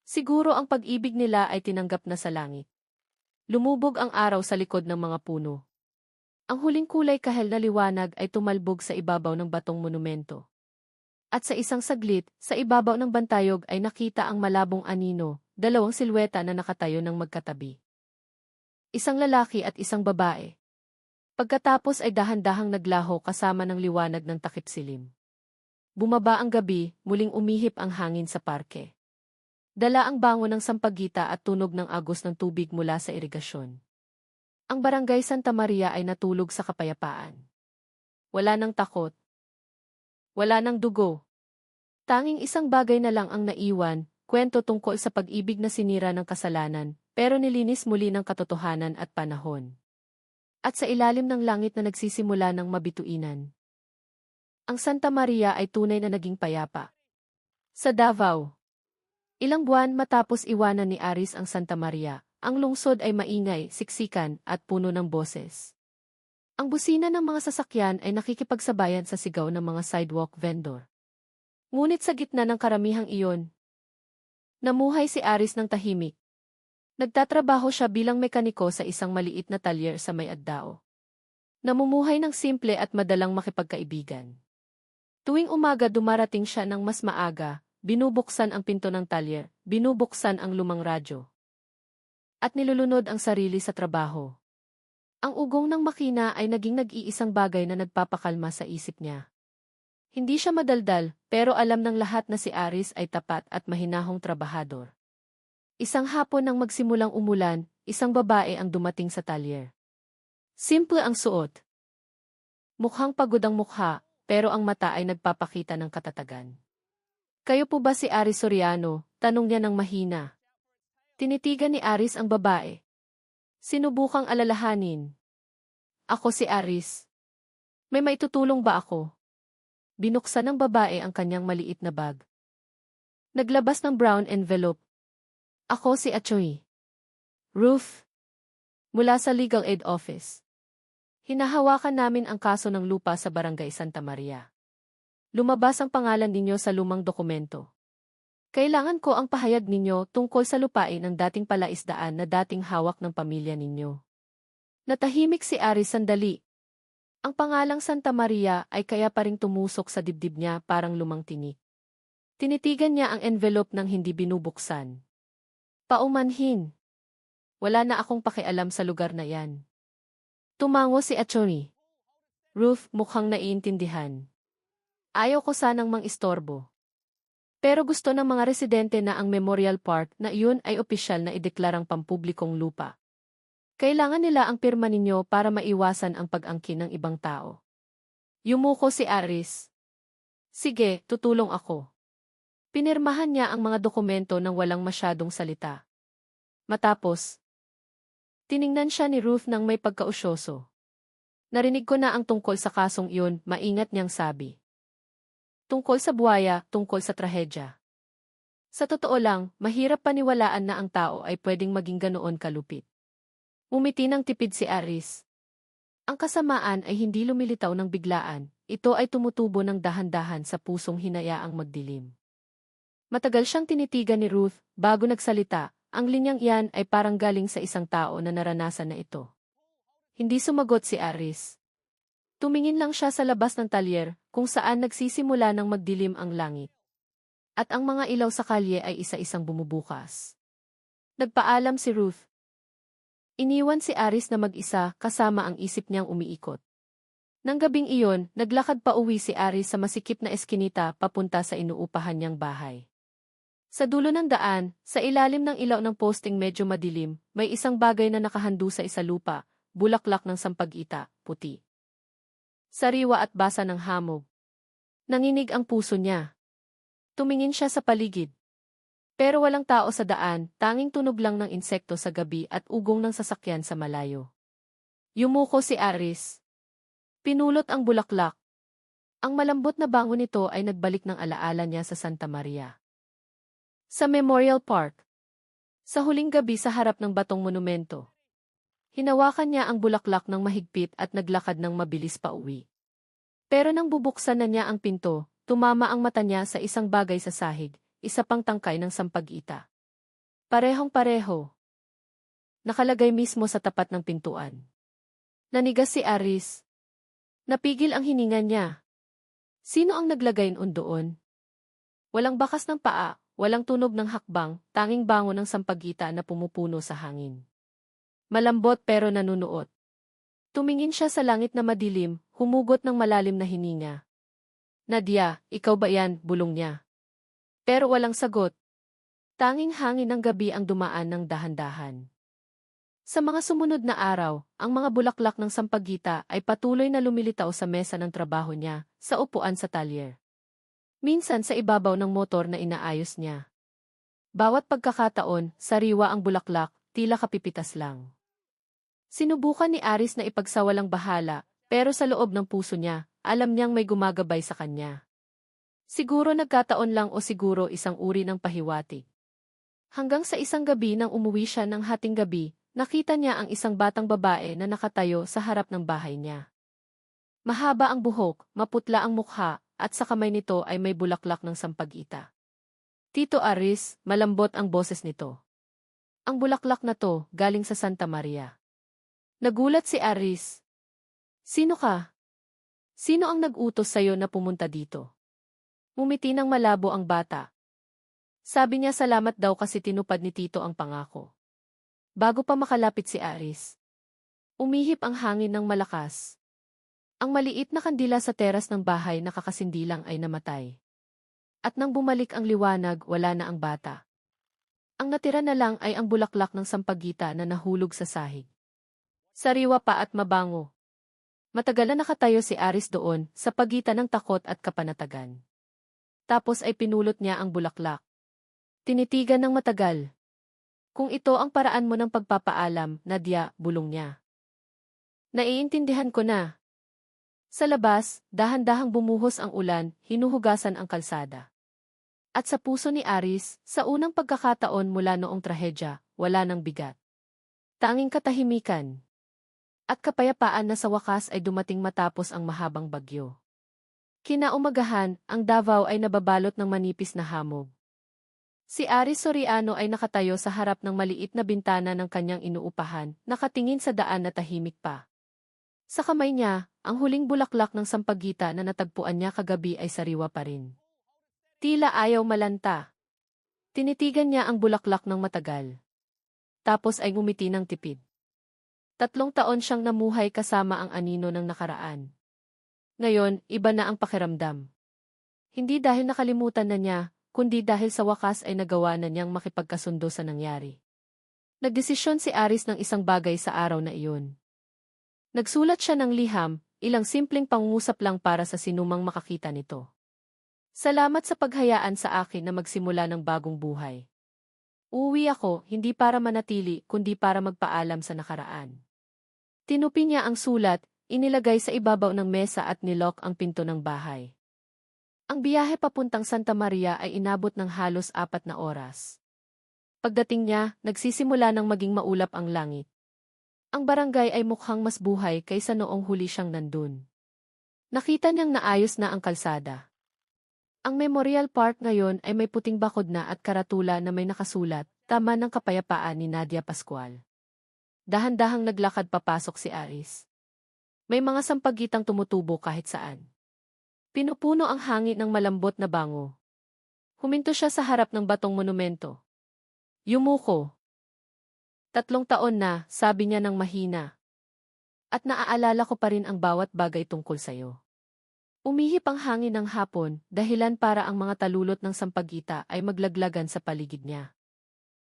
Siguro ang pag-ibig nila ay tinanggap na sa langit. Lumubog ang araw sa likod ng mga puno. Ang huling kulay kahel na liwanag ay tumalbog sa ibabaw ng batong monumento. At sa isang saglit, sa ibabaw ng bantayog ay nakita ang malabong anino, dalawang silweta na nakatayo ng magkatabi. Isang lalaki at isang babae. Pagkatapos ay dahan-dahang naglaho kasama ng liwanag ng takip silim. Bumaba ang gabi, muling umihip ang hangin sa parke. Dala ang bango ng sampagita at tunog ng agos ng tubig mula sa irigasyon. Ang barangay Santa Maria ay natulog sa kapayapaan. Wala nang takot. Wala nang dugo. Tanging isang bagay na lang ang naiwan, kwento tungkol sa pag-ibig na sinira ng kasalanan, pero nilinis muli ng katotohanan at panahon. At sa ilalim ng langit na nagsisimula ng mabituinan, ang Santa Maria ay tunay na naging payapa. Sa Davao, ilang buwan matapos iwanan ni Aris ang Santa Maria, ang lungsod ay maingay, siksikan, at puno ng boses. Ang busina ng mga sasakyan ay nakikipagsabayan sa sigaw ng mga sidewalk vendor. Ngunit sa gitna ng karamihang iyon, namuhay si Aris ng tahimik. Nagtatrabaho siya bilang mekaniko sa isang maliit na talyer sa may Agdao. Namumuhay ng simple at madalang makipagkaibigan. Tuwing umaga dumarating siya ng mas maaga, binubuksan ang pinto ng talyer, binubuksan ang lumang radyo. At nilulunod ang sarili sa trabaho. Ang ugong ng makina ay naging nag-iisang bagay na nagpapakalma sa isip niya. Hindi siya madaldal, pero alam ng lahat na si Aris ay tapat at mahinahong trabahador. Isang hapon nang magsimulang umulan, isang babae ang dumating sa talyer. Simple ang suot. Mukhang pagod ang mukha, pero ang mata ay nagpapakita ng katatagan. Kayo po ba si Aris Soriano? Tanong niya ng mahina. Tinitigan ni Aris ang babae. Sinubukang alalahanin. Ako si Aris. May maitutulong ba ako? Binuksan ng babae ang kanyang maliit na bag. Naglabas ng brown envelope. Ako si Achoy. Ruth. Mula sa Legal Aid Office. Hinahawakan namin ang kaso ng lupa sa Barangay Santa Maria. Lumabas ang pangalan ninyo sa lumang dokumento. Kailangan ko ang pahayag ninyo tungkol sa lupain ng dating palaisdaan na dating hawak ng pamilya ninyo. Natahimik si Aris sandali. Ang pangalang Santa Maria ay kaya pa ring tumusok sa dibdib niya parang lumang tinik. Tinitigan niya ang envelope nang hindi binubuksan. Paumanhin. Wala na akong pakialam sa lugar na yan. Tumango si Atty. Ruth, mukhang naiintindihan. Ayaw ko sanang mang-istorbo. Pero gusto ng mga residente na ang Memorial Park na iyon ay opisyal na ideklarang pampublikong lupa. Kailangan nila ang pirma ninyo para maiwasan ang pag-angkin ng ibang tao. Yumuko si Aris. Sige, tutulong ako. Pinirmahan niya ang mga dokumento nang walang masyadong salita. Matapos, tiningnan siya ni Ruth nang may pagkausyoso. Narinig ko na ang tungkol sa kasong iyon, maingat niyang sabi. Tungkol sa buwaya, tungkol sa trahedya. Sa totoo lang, mahirap paniwalaan na ang tao ay pwedeng maging ganoon kalupit. Umiti ng tipid si Aris. Ang kasamaan ay hindi lumilitaw ng biglaan, ito ay tumutubo ng dahan-dahan sa pusong hinayaang magdilim. Matagal siyang tinitigan ni Ruth, bago nagsalita, ang linyang iyan ay parang galing sa isang tao na naranasan na ito. Hindi sumagot si Aris. Tumingin lang siya sa labas ng talyer, kung saan nagsisimula ng magdilim ang langit. At ang mga ilaw sa kalye ay isa-isang bumubukas. Nagpaalam si Ruth. Iniwan si Aris na mag-isa kasama ang isip niyang umiikot. Nang gabing iyon, naglakad pa uwi si Aris sa masikip na eskinita papunta sa inuupahan niyang bahay. Sa dulo ng daan, sa ilalim ng ilaw ng posting medyo madilim, may isang bagay na nakahandu sa isalupa, bulaklak ng sampag-ita, puti. Sariwa at basa ng hamog. Nanginig ang puso niya. Tumingin siya sa paligid. Pero walang tao sa daan, tanging tunog lang ng insekto sa gabi at ugong ng sasakyan sa malayo. Yumuko si Aris. Pinulot ang bulaklak. Ang malambot na bango nito ay nagbalik ng alaala niya sa Santa Maria. Sa Memorial Park. Sa huling gabi sa harap ng batong monumento. Hinawakan niya ang bulaklak ng mahigpit at naglakad ng mabilis pa uwi. Pero nang bubuksan na niya ang pinto, tumama ang mata niya sa isang bagay sa sahig, isa pang tangkay ng sampag-ita. Parehong-pareho. Nakalagay mismo sa tapat ng pintuan. Nanigas si Aris. Napigil ang hininga niya. Sino ang naglagay nun doon? Walang bakas ng paa. Walang tunog ng hakbang, tanging bango ng sampagita na pumupuno sa hangin. Malambot pero nanunuot. Tumingin siya sa langit na madilim, humugot ng malalim na hininga. Nadia, ikaw ba yan? Bulong niya. Pero walang sagot. Tanging hangin ng gabi ang dumaan ng dahan-dahan. Sa mga sumunod na araw, ang mga bulaklak ng sampagita ay patuloy na lumilitaw sa mesa ng trabaho niya, sa upuan sa talyer. Minsan sa ibabaw ng motor na inaayos niya. Bawat pagkakataon, sariwa ang bulaklak, tila kapipitas lang. Sinubukan ni Aris na ipagsawalang bahala, pero sa loob ng puso niya, alam niyang may gumagabay sa kanya. Siguro nagkataon lang o siguro isang uri ng pahiwatig. Hanggang sa isang gabi nang umuwi siya ng hating gabi, nakita niya ang isang batang babae na nakatayo sa harap ng bahay niya. Mahaba ang buhok, maputla ang mukha, at sa kamay nito ay may bulaklak ng sampag-ita. Tito Aris, malambot ang boses nito. Ang bulaklak na to, galing sa Santa Maria. Nagulat si Aris. Sino ka? Sino ang nag-utos sa'yo na pumunta dito? Ngumiti ng malabo ang bata. Sabi niya salamat daw kasi tinupad ni Tito ang pangako. Bago pa makalapit si Aris, umihip ang hangin ng malakas. Ang maliit na kandila sa teras ng bahay na kakasindilang ay namatay. At nang bumalik ang liwanag, wala na ang bata. Ang natira na lang ay ang bulaklak ng sampagita na nahulog sa sahig. Sariwa pa at mabango. Matagal na nakatayo si Aris doon, sa pagitan ng takot at kapanatagan. Tapos ay pinulot niya ang bulaklak. Tinitigan ng matagal. Kung ito ang paraan mo ng pagpapaalam, Nadia, bulong niya. Naiintindihan ko na. Sa labas, dahan-dahang bumuhos ang ulan, hinuhugasan ang kalsada. At sa puso ni Aris, sa unang pagkakataon mula noong trahedya, wala nang bigat. Tanging katahimikan. At kapayapaan na sa wakas ay dumating matapos ang mahabang bagyo. Kinaumagahan, ang Davao ay nababalot ng manipis na hamog. Si Aris Soriano ay nakatayo sa harap ng maliit na bintana ng kanyang inuupahan, nakatingin sa daan na tahimik pa. Sa kamay niya, ang huling bulaklak ng sampagita na natagpuan niya kagabi ay sariwa pa rin. Tila ayaw malanta. Tinitigan niya ang bulaklak ng matagal. Tapos ay ngumiti ng tipid. 3 taon siyang namuhay kasama ang anino ng nakaraan. Ngayon, iba na ang pakiramdam. Hindi dahil nakalimutan na niya, kundi dahil sa wakas ay nagawa na niyang makipagkasundo sa nangyari. Nagdesisyon si Aris ng isang bagay sa araw na iyon. Nagsulat siya ng liham, ilang simpleng pangungusap lang para sa sinumang makakita nito. Salamat sa paghayaan sa akin na magsimula ng bagong buhay. Uuwi ako, hindi para manatili, kundi para magpaalam sa nakaraan. Tinupi niya ang sulat, inilagay sa ibabaw ng mesa at nilock ang pinto ng bahay. Ang biyahe papuntang Santa Maria ay inabot ng halos 4 na oras. Pagdating niya, nagsisimula ng maging maulap ang langit. Ang barangay ay mukhang mas buhay kaysa noong huli siyang nandun. Nakita niyang naayos na ang kalsada. Ang Memorial Park ngayon ay may puting bakod na at karatula na may nakasulat, "Tama ng Kapayapaan ni Nadia Pascual." Dahan-dahang naglakad papasok si Aris. May mga sampagitang tumutubo kahit saan. Pinupuno ang hangin ng malambot na bango. Huminto siya sa harap ng batong monumento. Yumuko. 3 taon na, sabi niya ng mahina. At naaalala ko pa rin ang bawat bagay tungkol sa'yo. Umihip ang hangin ng hapon, dahilan para ang mga talulot ng sampagita ay maglaglagan sa paligid niya.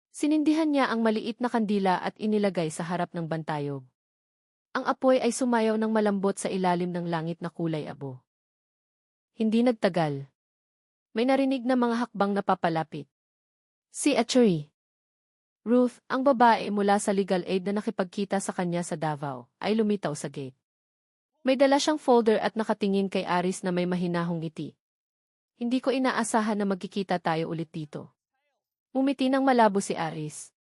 Sinindihan niya ang maliit na kandila at inilagay sa harap ng bantayog. Ang apoy ay sumayaw ng malambot sa ilalim ng langit na kulay abo. Hindi nagtagal. May narinig na mga hakbang na papalapit. Si Achoy. Ruth, ang babae mula sa legal aid na nakipagkita sa kanya sa Davao, ay lumitaw sa gate. May dala siyang folder at nakatingin kay Aris na may mahinahong ngiti. Hindi ko inaasahan na magkikita tayo ulit dito. Umiti ng malabo si Aris.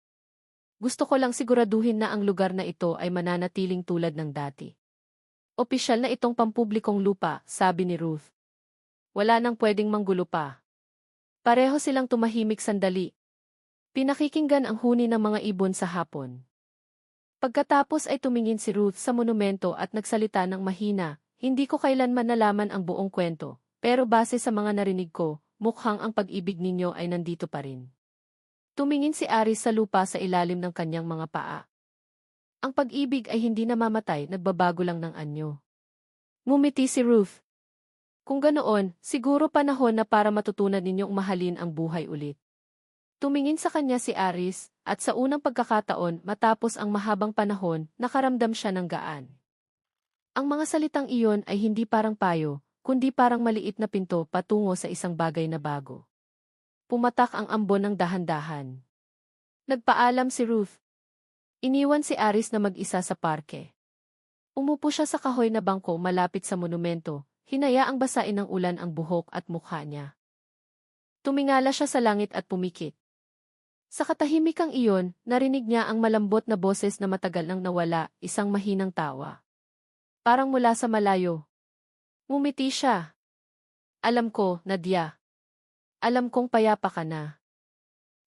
Gusto ko lang siguraduhin na ang lugar na ito ay mananatiling tulad ng dati. Opisyal na itong pampublikong lupa, sabi ni Ruth. Wala nang pwedeng manggulo pa. Pareho silang tumahimik sandali. Pinakikinggan ang huni ng mga ibon sa hapon. Pagkatapos ay tumingin si Ruth sa monumento at nagsalita ng mahina, "Hindi ko kailanman nalaman ang buong kwento, pero base sa mga narinig ko, mukhang ang pag-ibig ninyo ay nandito pa rin." Tumingin si Aris sa lupa sa ilalim ng kanyang mga paa. Ang pag-ibig ay hindi namamatay, nagbabago lang ng anyo. Ngumiti si Ruth. Kung ganoon, siguro panahon na para matutunan ninyong mahalin ang buhay ulit. Tumingin sa kanya si Aris, at sa unang pagkakataon matapos ang mahabang panahon, nakaramdam siya ng gaan. Ang mga salitang iyon ay hindi parang payo, kundi parang maliit na pinto patungo sa isang bagay na bago. Pumatak ang ambon ng dahan-dahan. Nagpaalam si Ruth. Iniwan si Aris na mag-isa sa parke. Umupo siya sa kahoy na bangko malapit sa monumento, hinayaang basain ng ulan ang buhok at mukha niya. Tumingala siya sa langit at pumikit. Sa katahimikang iyon, narinig niya ang malambot na boses na matagal nang nawala, isang mahinang tawa. Parang mula sa malayo. Ngumiti siya. Alam ko, Nadia. Alam kong payapa ka na.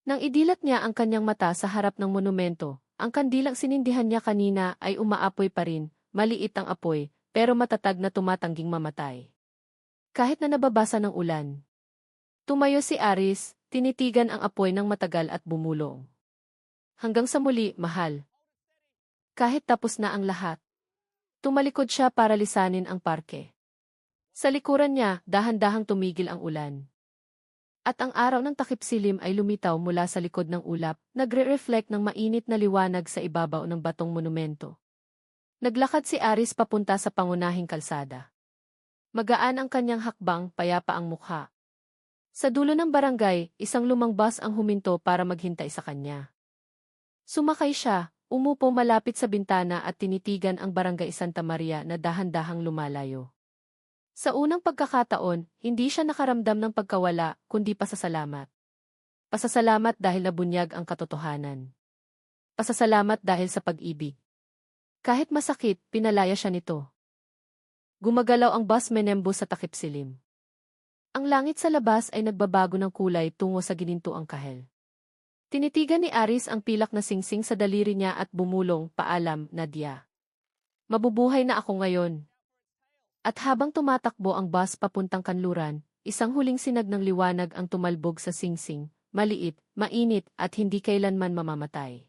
Nang idilat niya ang kanyang mata sa harap ng monumento, ang kandilang sinindihan niya kanina ay umaapoy pa rin, maliit ang apoy, pero matatag na tumatangging mamatay. Kahit na nababasa ng ulan. Tumayo si Aris, tinitigan ang apoy ng matagal at bumulong. Hanggang sa muli, mahal. Kahit tapos na ang lahat. Tumalikod siya para lisanin ang parke. Sa likuran niya, dahan-dahang tumigil ang ulan. At ang araw ng takipsilim ay lumitaw mula sa likod ng ulap, nagre-reflect ng mainit na liwanag sa ibabaw ng batong monumento. Naglakad si Aris papunta sa pangunahing kalsada. Magaan ang kanyang hakbang, payapa ang mukha. Sa dulo ng barangay, isang lumang bus ang huminto para maghintay sa kanya. Sumakay siya, umupo malapit sa bintana at tinitigan ang barangay Santa Maria na dahan-dahang lumalayo. Sa unang pagkakataon, hindi siya nakaramdam ng pagkawala, kundi pasasalamat. Pasasalamat dahil nabunyag ang katotohanan. Pasasalamat dahil sa pag-ibig. Kahit masakit, pinalaya siya nito. Gumagalaw ang bus menembo sa takipsilim. Ang langit sa labas ay nagbabago ng kulay tungo sa ginintuang kahel. Tinitigan ni Aris ang pilak na singsing sa daliri niya at bumulong, "Paalam, Nadia. Mabubuhay na ako ngayon." At habang tumatakbo ang bus papuntang kanluran, isang huling sinag ng liwanag ang tumalbog sa singsing, maliit, mainit at hindi kailanman mamamatay.